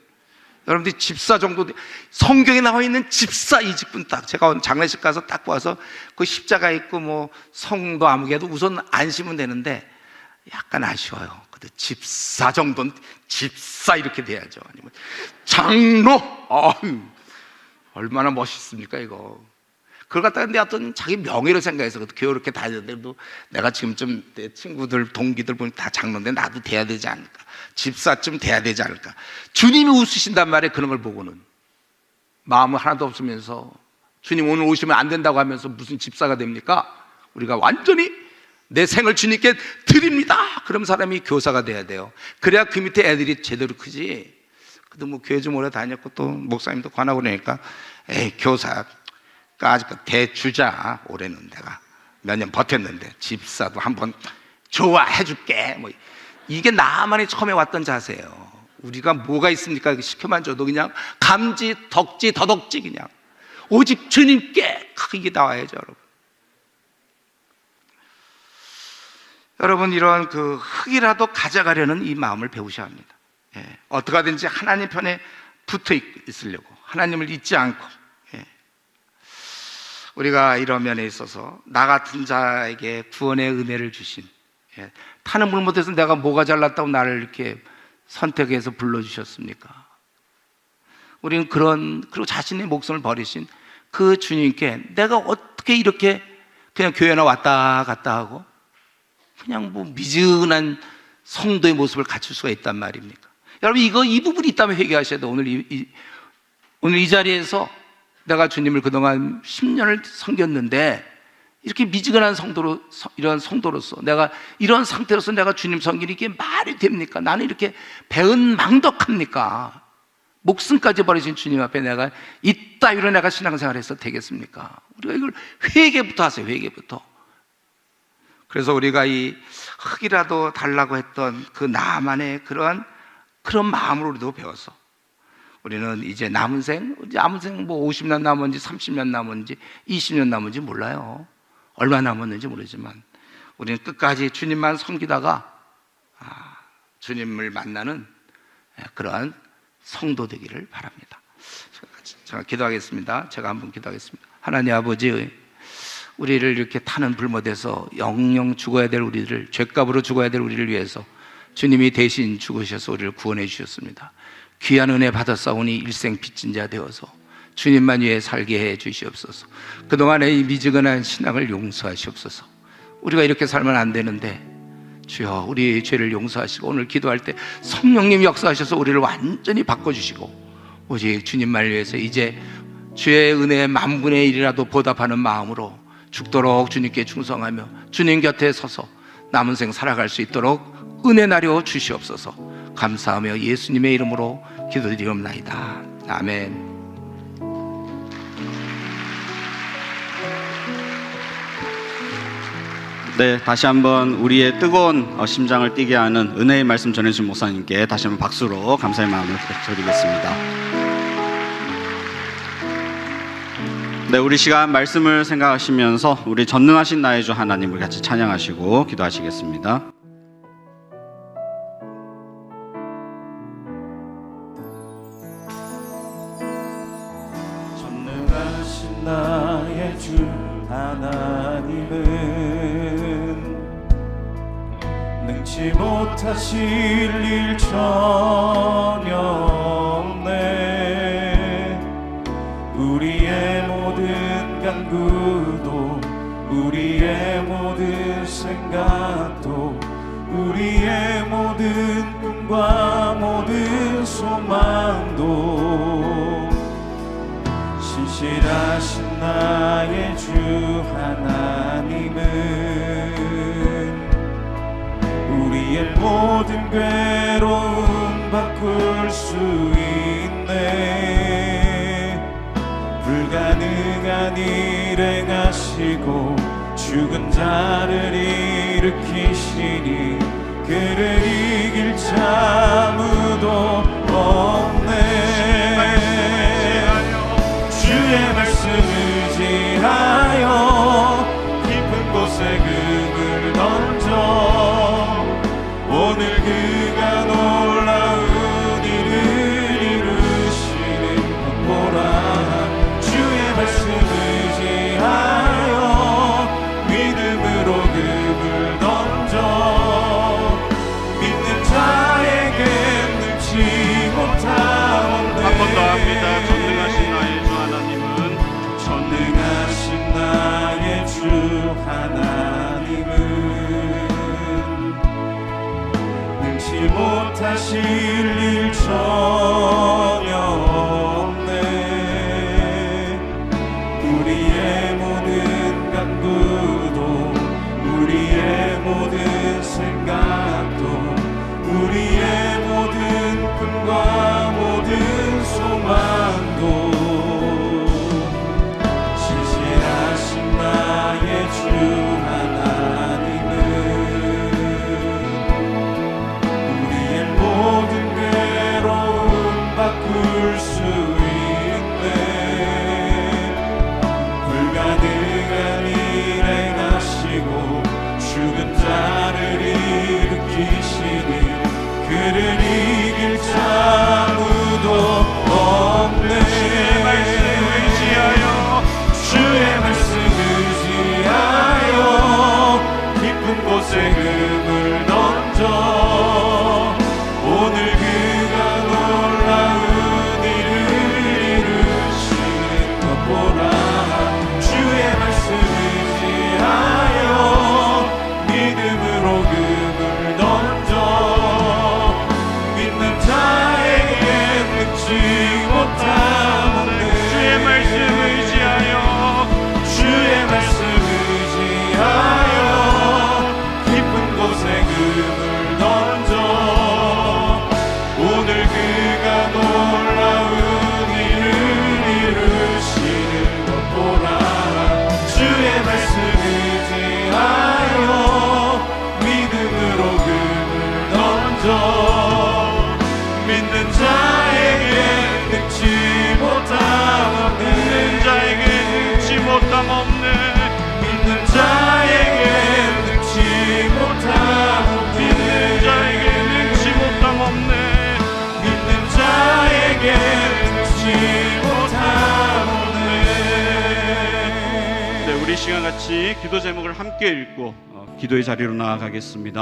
여러분들이 집사 정도, 성경에 나와 있는 집사 이 직분 딱, 제가 오늘 장례식 가서 딱 봐서 그 십자가 있고 뭐 성도 아무개도 우선 안심은 되는데 약간 아쉬워요. 근데 집사 정도는 집사 이렇게 돼야죠. 아니면 장로, 얼마나 멋있습니까 이거. 그걸 갖다가 근데 어떤 자기 명예를 생각해서 교회 이렇게 다니는데도, 내가 지금 좀 내 친구들 동기들 보니 다 장로인데 나도 돼야 되지 않을까, 집사쯤 돼야 되지 않을까. 주님이 웃으신단 말이에요. 그런 걸 보고는 마음은 하나도 없으면서, 주님 오늘 오시면 안 된다고 하면서 무슨 집사가 됩니까? 우리가 완전히 내 생을 주님께 드립니다. 그럼 사람이 교사가 돼야 돼요. 그래야 그 밑에 애들이 제대로 크지. 그래도 뭐 교회 좀 오래 다녔고 또 목사님도 관하고 그러니까, 교사 아직 대주자, 올해는 내가 몇 년 버텼는데 집사도 한번 좋아해줄게. 뭐 이게 나만이 처음에 왔던 자세예요. 우리가 뭐가 있습니까? 시켜만 줘도 그냥 감지, 덕지, 더덕지, 그냥 오직 주님께 크게 나와야죠, 여러분. 여러분, 이런 그 흙이라도 가져가려는 이 마음을 배우셔야 합니다. 어떻게 하든지 하나님 편에 붙어 있으려고, 하나님을 잊지 않고. 우리가 이런 면에 있어서 나 같은 자에게 구원의 은혜를 주신, 타는 물 못해서 내가 뭐가 잘났다고 나를 이렇게 선택해서 불러주셨습니까? 우리는 그리고 자신의 목숨을 버리신 그 주님께 내가 어떻게 이렇게 그냥 교회나 왔다 갔다 하고 그냥 뭐 미지근한 성도의 모습을 갖출 수가 있단 말입니까? 여러분, 이 부분이 있다면 회개하셔야 돼요. 오늘 이 자리에서 내가 주님을 그동안 10년을 섬겼는데 이렇게 미지근한 성도로, 이런 성도로서 내가 이런 상태로서 내가 주님 섬기는 게 말이 됩니까? 나는 이렇게 배은망덕합니까? 목숨까지 버리신 주님 앞에 내가 이따위로 내가 신앙생활해서 되겠습니까? 우리가 이걸 회개부터 하세요. 회개부터. 그래서 우리가 이 흙이라도 달라고 했던 그 나만의 그런 마음으로 우리도 배워서, 우리는 이제 남은 생 뭐 50년 남은지 30년 남은지 20년 남은지 몰라요. 얼마 남았는지 모르지만 우리는 끝까지 주님만 섬기다가 주님을 만나는 그러한 성도 되기를 바랍니다. 제가 기도하겠습니다. 제가 한번 기도하겠습니다. 하나님 아버지, 우리를 이렇게 타는 불못에서 영영 죽어야 될 우리를, 죄값으로 죽어야 될 우리를 위해서 주님이 대신 죽으셔서 우리를 구원해 주셨습니다. 귀한 은혜 받았사오니 일생 빚진 자 되어서 주님만 위해 살게 해 주시옵소서. 그동안의 이 미지근한 신앙을 용서하시옵소서. 우리가 이렇게 살면 안 되는데 주여, 우리 죄를 용서하시고 오늘 기도할 때 성령님 역사하셔서 우리를 완전히 바꿔주시고 오직 주님만을 위해서 이제 주의 은혜의 10,000분의 1이라도 보답하는 마음으로 죽도록 주님께 충성하며 주님 곁에 서서 남은 생 살아갈 수 있도록 은혜 나려 주시옵소서. 감사하며 예수님의 이름으로 기도드리옵나이다. 아멘. 네, 다시 한번 우리의 뜨거운 심장을 뛰게 하는 은혜의 말씀 전해주신 목사님께 다시 한번 박수로 감사의 마음을 드리겠습니다. 네, 우리 시간 말씀을 생각하시면서 우리 전능하신 나의 주 하나님을 같이 찬양하시고 기도하시겠습니다. 전능하신 나의 주 하나님은 능치 못하실 일 전혀 없네. 우리의 모든 간구도 우리의 모든 생각도 우리의 모든 꿈과 모든 소망도 신실하신 나의 주 하나님은 우리의 모든 괴로움 바꿀 수 있네. 불가능한 일 행하시고 죽은 자를 일으키시니 그를 이길 자 아무도 없네. 주의 말씀 의지하여 깊은 곳에 금을 던져 오늘 그가 놀라운 일을 이루시는 것 보라. 주의 말씀 의지하여 믿음으로 금을 던져 믿는 자에게 능치 못함 없네. 한 번 더 합니다. 전능하신 나의 주 하나님은 전능하신 나의 주 하나님은 능치 못하실 일 전혀 없네. 우리의 모든 간구도 우리의 모든 생각도 우리의 모든 꿈과 모든 소망도 신실하신 나의 주 하나님은 우리의 모든 괴로움 바꿀 수 있네. 불가능한 일 행하시고 죽은 자를 일으키시니 그를 이길 자 아무도 없네. 주의 말씀 의지하여 깊은 곳에 금을 던져 오늘 그가 놀라운 일을 이루시는 것 보라. 주의 말씀 의지하여 믿음으로 금을 던져 믿는 자에게 능치 못함 없네. 주의 말씀 의지하여 주의 말씀 의지하여 깊은 곳에 금을 던져 오늘 그가 놀라운 일을 이루시는 것 보라. 주의 말씀 의지하여 믿음으로 금을 던져 믿는 자에게 능치 못함 없네. 믿는 자에게 능치 못함 없네. 믿는 자에게 능치 못함 없네. 네, 우리 시간 같이 기도 제목을 함께 읽고 기도의 자리로 나아가겠습니다.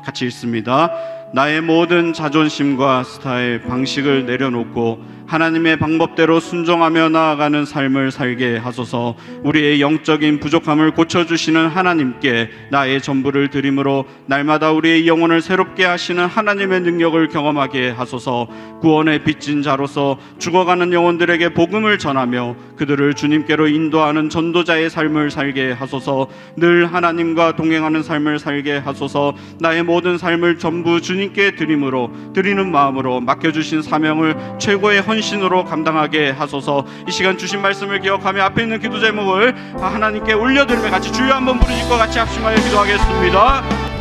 같이 읽습니다. 나의 모든 자존심과 스타일, 방식을 내려놓고 하나님의 방법대로 순종하며 나아가는 삶을 살게 하소서. 우리의 영적인 부족함을 고쳐주시는 하나님께 나의 전부를 드림으로 날마다 우리의 영혼을 새롭게 하시는 하나님의 능력을 경험하게 하소서. 구원의 빚진 자로서 죽어가는 영혼들에게 복음을 전하며 그들을 주님께로 인도하는 전도자의 삶을 살게 하소서. 늘 하나님과 동행하는 삶을 살게 하소서. 나의 모든 삶을 전부 주님께 드리는 마음으로 맡겨주신 사명을 최고의 헌신으로 감당하게 하소서. 이 시간 주신 말씀을 기억하며 앞에 있는 기도 제목을 하나님께 올려드리며 같이 주여 한번 부르짖고 같이 합심하여 기도하겠습니다.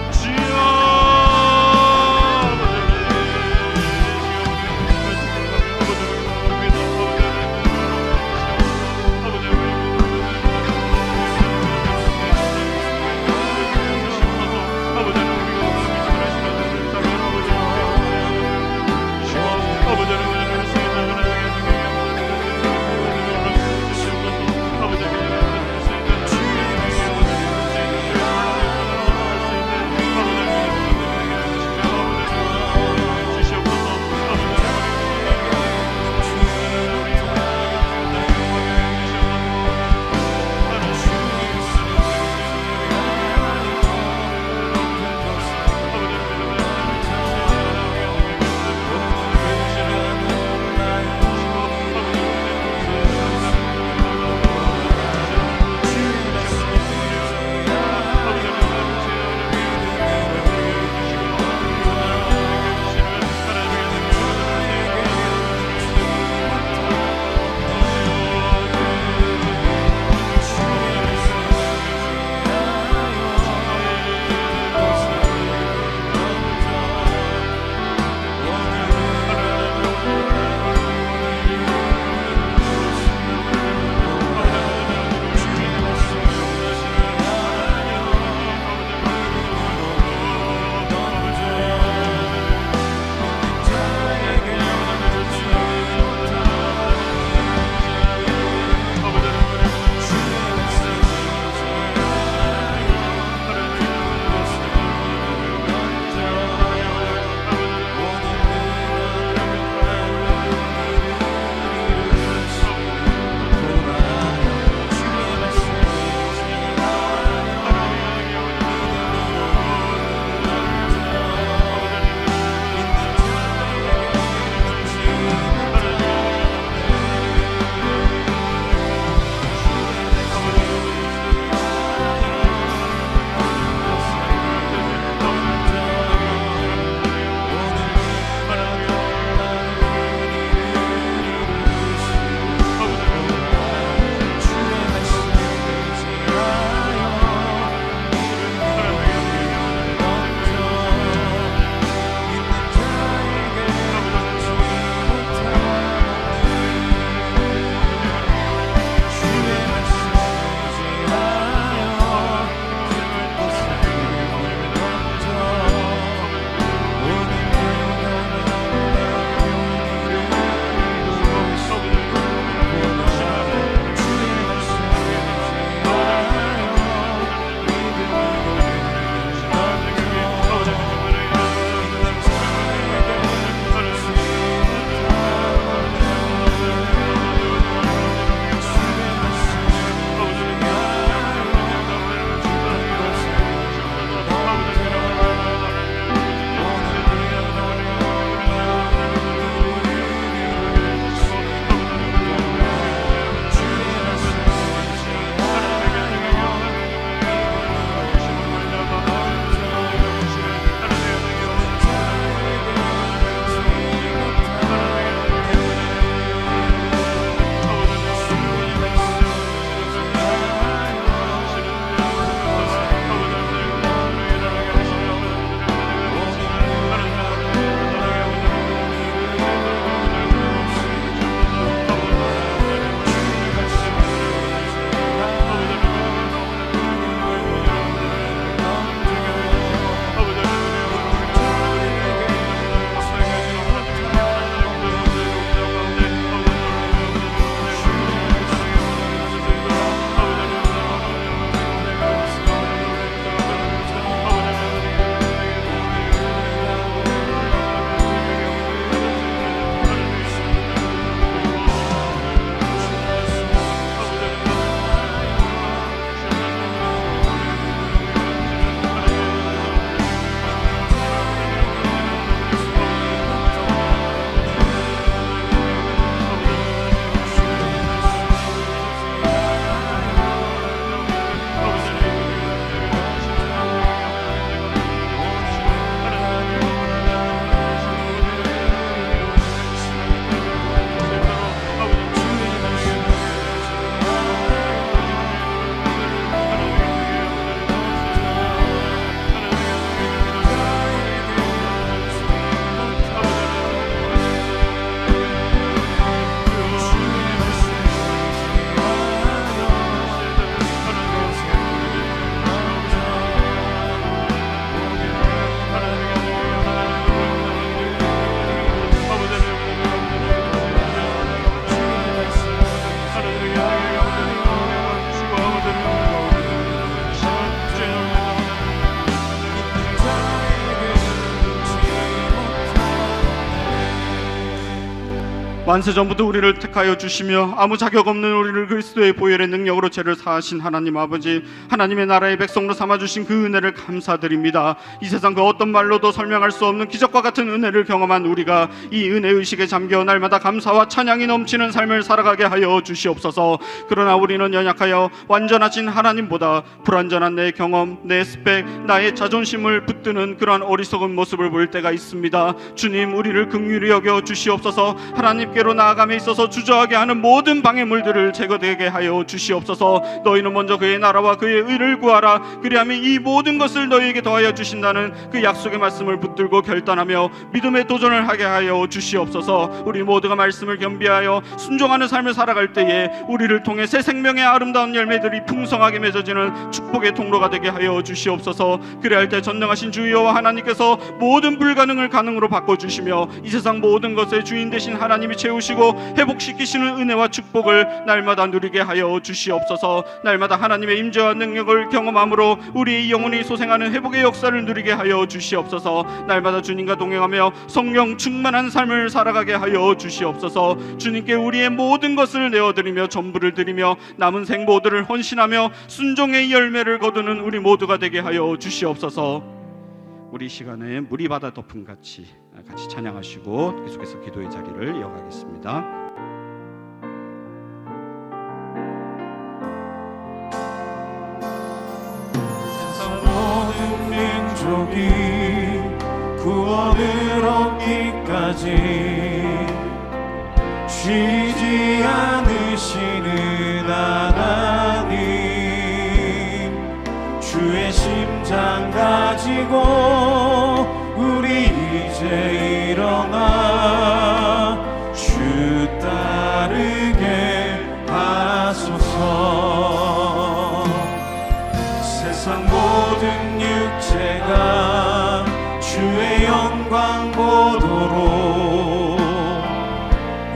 만세 전부터 우리를 택하여 주시며 아무 자격 없는 우리를 그리스도의 보혈의 능력으로 죄를 사하신 하나님 아버지, 하나님의 나라의 백성으로 삼아주신 그 은혜를 감사드립니다. 이 세상 그 어떤 말로도 설명할 수 없는 기적과 같은 은혜를 경험한 우리가 이 은혜의식에 잠겨 날마다 감사와 찬양이 넘치는 삶을 살아가게 하여 주시옵소서. 그러나 우리는 연약하여 완전하신 하나님보다 불완전한 내 경험, 내 스펙, 나의 자존심을 붙드는 그러한 어리석은 모습을 볼 때가 있습니다. 주님, 우리를 긍휼히 여겨 주시옵소서. 하나님께로 나아감에 있어서 주저하게 하는 모든 방해물들을 제거되게 하여 주시옵소서. 너희는 먼저 그의 나라와 그의 의를 구하라. 그리하면 이 모든 것을 너희에게 더하여 주신다는 그 약속의 말씀을 붙들고 결단하며 믿음의 도전을 하게 하여 주시옵소서. 우리 모두가 말씀을 겸비하여 순종하는 삶을 살아갈 때에 우리를 통해 새 생명의 아름다운 열매들이 풍성하게 맺어지는 축복의 통로가 되게 하여 주시옵소서. 그래야 할 때 전능하신 주 여호와 하나님께서 모든 불가능을 가능으로 바꿔주시며 이 세상 모든 것의 주인 되신 하나님이 채우시고 회복시키시는 은혜와 축복을 날마다 누리게 하여 주시옵소서. 날마다 하나님의 임재와 능력을 경험함으로 우리의 영혼이 소생하는 회복의 역사를 누리게 하여 주시옵소서. 날마다 주님과 동행하며 성령 충만한 삶을 살아가게 하여 주시옵소서. 주님께 우리의 모든 것을 내어드리며 전부를 드리며 남은 생 모두를 헌신하며 순종의 열매를 거두는 우리 모두가 되게 하여 주시옵소서. 우리 시간에 물이 바다 덮음 같이 찬양하시고 계속해서 기도의 자리를 이어가겠습니다. 세상 모든 민족이 구원을 얻기까지 쉬지 않으시는 하나님, 주의 심장 가지고 우리 이제 일어나 주 따르게 하소서. 세상 모든 육체가 주의 영광 보도록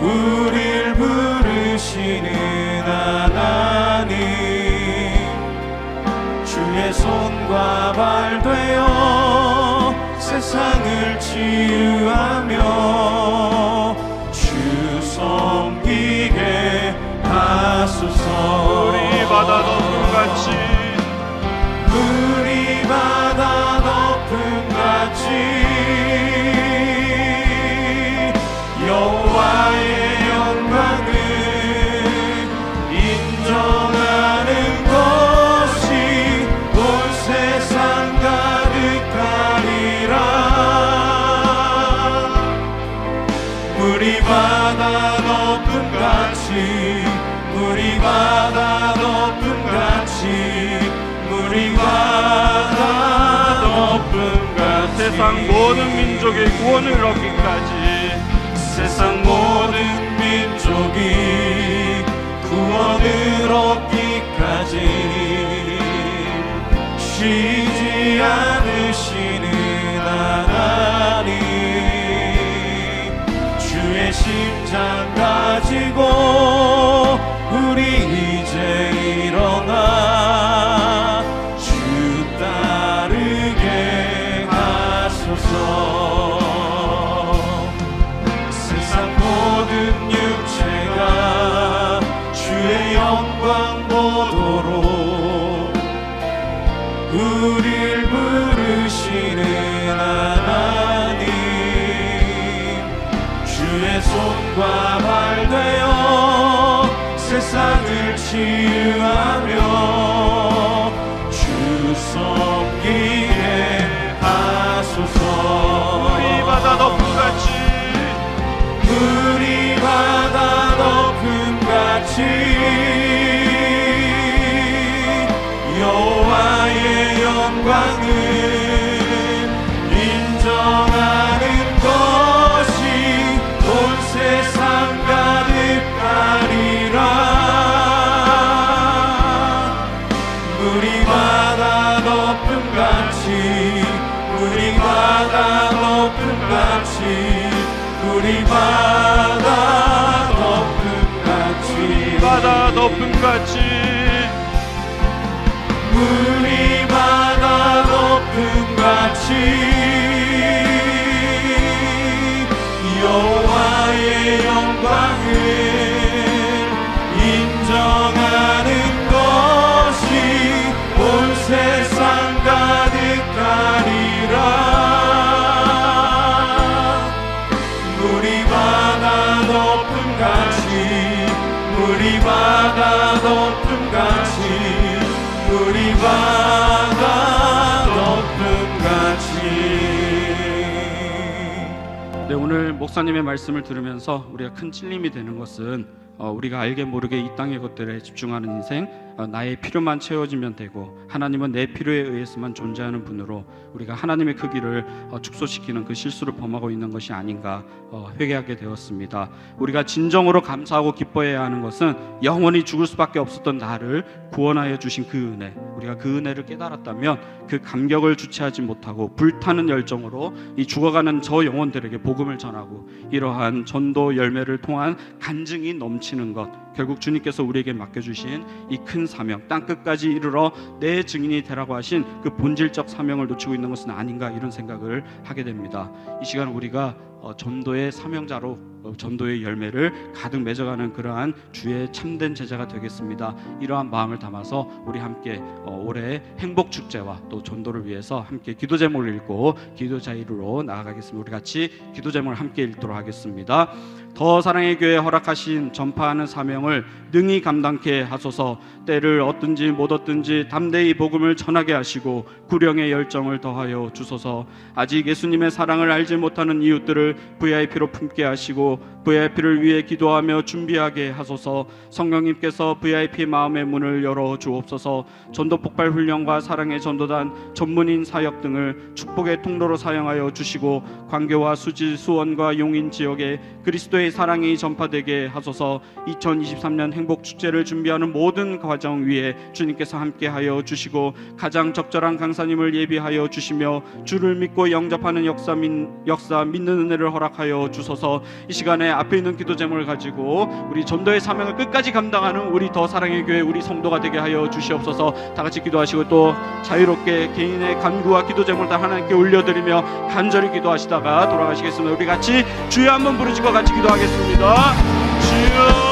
우릴 부르시는 하나님, 주의 손과 발 되어 세상을 치유하며 주 섬기게 하소서. 우리 바다 덮음 같이, 우리 바다 덮음 같이 여호와의 영광을 인정하는 것이 온 세상 가득하리라. 우리 바다 덮음 같이, 우리 바다 덮음 같이, 우리 바다 덮음 같이 세상 모든 민족의 구원을 얻기까지, 세상 모든 민족이 구원을 얻기까지 쉬지 않으시는 하나님, 주의 심장 가지고 우리 이제 일어나 주 따르게 하소서. 세상 모든 육체가 주의 영광 보도록 우릴 부르시는 하나님, 주의 손과 발 되어 세상을 치유하며 주 섬기게 하소서. 우리 바다 덮음 같이, 우리 바다 덮음 같이 여호와의 영광을 인정하는 것이 온 세상 가득하리라. 우리 바다 덮음 같이, 우리 바다 덮음 같이, 우리 바다 덮음 같이, 바다 덮음 같이, 우리 바다 덮음 같이 여호와의 영광을 같이 물이 바다 높음 같이 물이 바다 높음 같이. 네, 오늘 목사님의 말씀을 들으면서 우리가 큰 찔림이 되는 것은 우리가 알게 모르게 이 땅의 것들에 집중하는 인생, 나의 필요만 채워지면 되고 하나님은 내 필요에 의해서만 존재하는 분으로 우리가 하나님의 크기를 축소시키는 그 실수를 범하고 있는 것이 아닌가 회개하게 되었습니다. 우리가 진정으로 감사하고 기뻐해야 하는 것은 영원히 죽을 수밖에 없었던 나를 구원하여 주신 그 은혜, 우리가 그 은혜를 깨달았다면 그 감격을 주체하지 못하고 불타는 열정으로 이 죽어가는 저 영혼들에게 복음을 전하고 이러한 전도 열매를 통한 간증이 넘치는 것, 결국 주님께서 우리에게 맡겨주신 이 큰 사명, 땅끝까지 이르러 내 증인이 되라고 하신 그 본질적 사명을 놓치고 있는 것은 아닌가, 이런 생각을 하게 됩니다. 이 시간 우리가 전도의 사명자로 전도의 열매를 가득 맺어가는 그러한 주의 참된 제자가 되겠습니다. 이러한 마음을 담아서 우리 함께 올해 행복축제와 또 전도를 위해서 함께 기도 제목을 읽고 기도 자리로 나아가겠습니다. 우리 같이 기도 제목을 함께 읽도록 하겠습니다. 더 사랑의 교회 허락하신 전파하는 사명을 능히 감당케 하소서. 때를 얻든지 못 얻든지 담대히 복음을 전하게 하시고 구령의 열정을 더하여 주소서. 아직 예수님의 사랑을 알지 못하는 이웃들을 VIP로 품게 하시고 VIP를 위해 기도하며 준비하게 하소서. 성령님께서 VIP 마음의 문을 열어 주옵소서. 전도 폭발 훈련과 사랑의 전도단, 전문인 사역 등을 축복의 통로로 사용하여 주시고 광교와 수지, 수원과 용인 지역에 그리스도의 사랑이 전파되게 하소서. 2023년 행복축제를 준비하는 모든 과정 위에 주님께서 함께하여 주시고 가장 적절한 강사님을 예비하여 주시며 주를 믿고 영접하는 역사 믿는 은혜를 허락하여 주소서. 이 시간에 앞에 있는 기도 제목을 가지고 우리 전도의 사명을 끝까지 감당하는 우리 더 사랑의 교회 우리 성도가 되게 하여 주시옵소서. 다 같이 기도하시고 또 자유롭게 개인의 간구와 기도 제목을 다 하나님께 올려드리며 간절히 기도하시다가 돌아가시겠습니다. 우리 같이 주여 한번 부르시고 같이 기도하겠습니다. 주여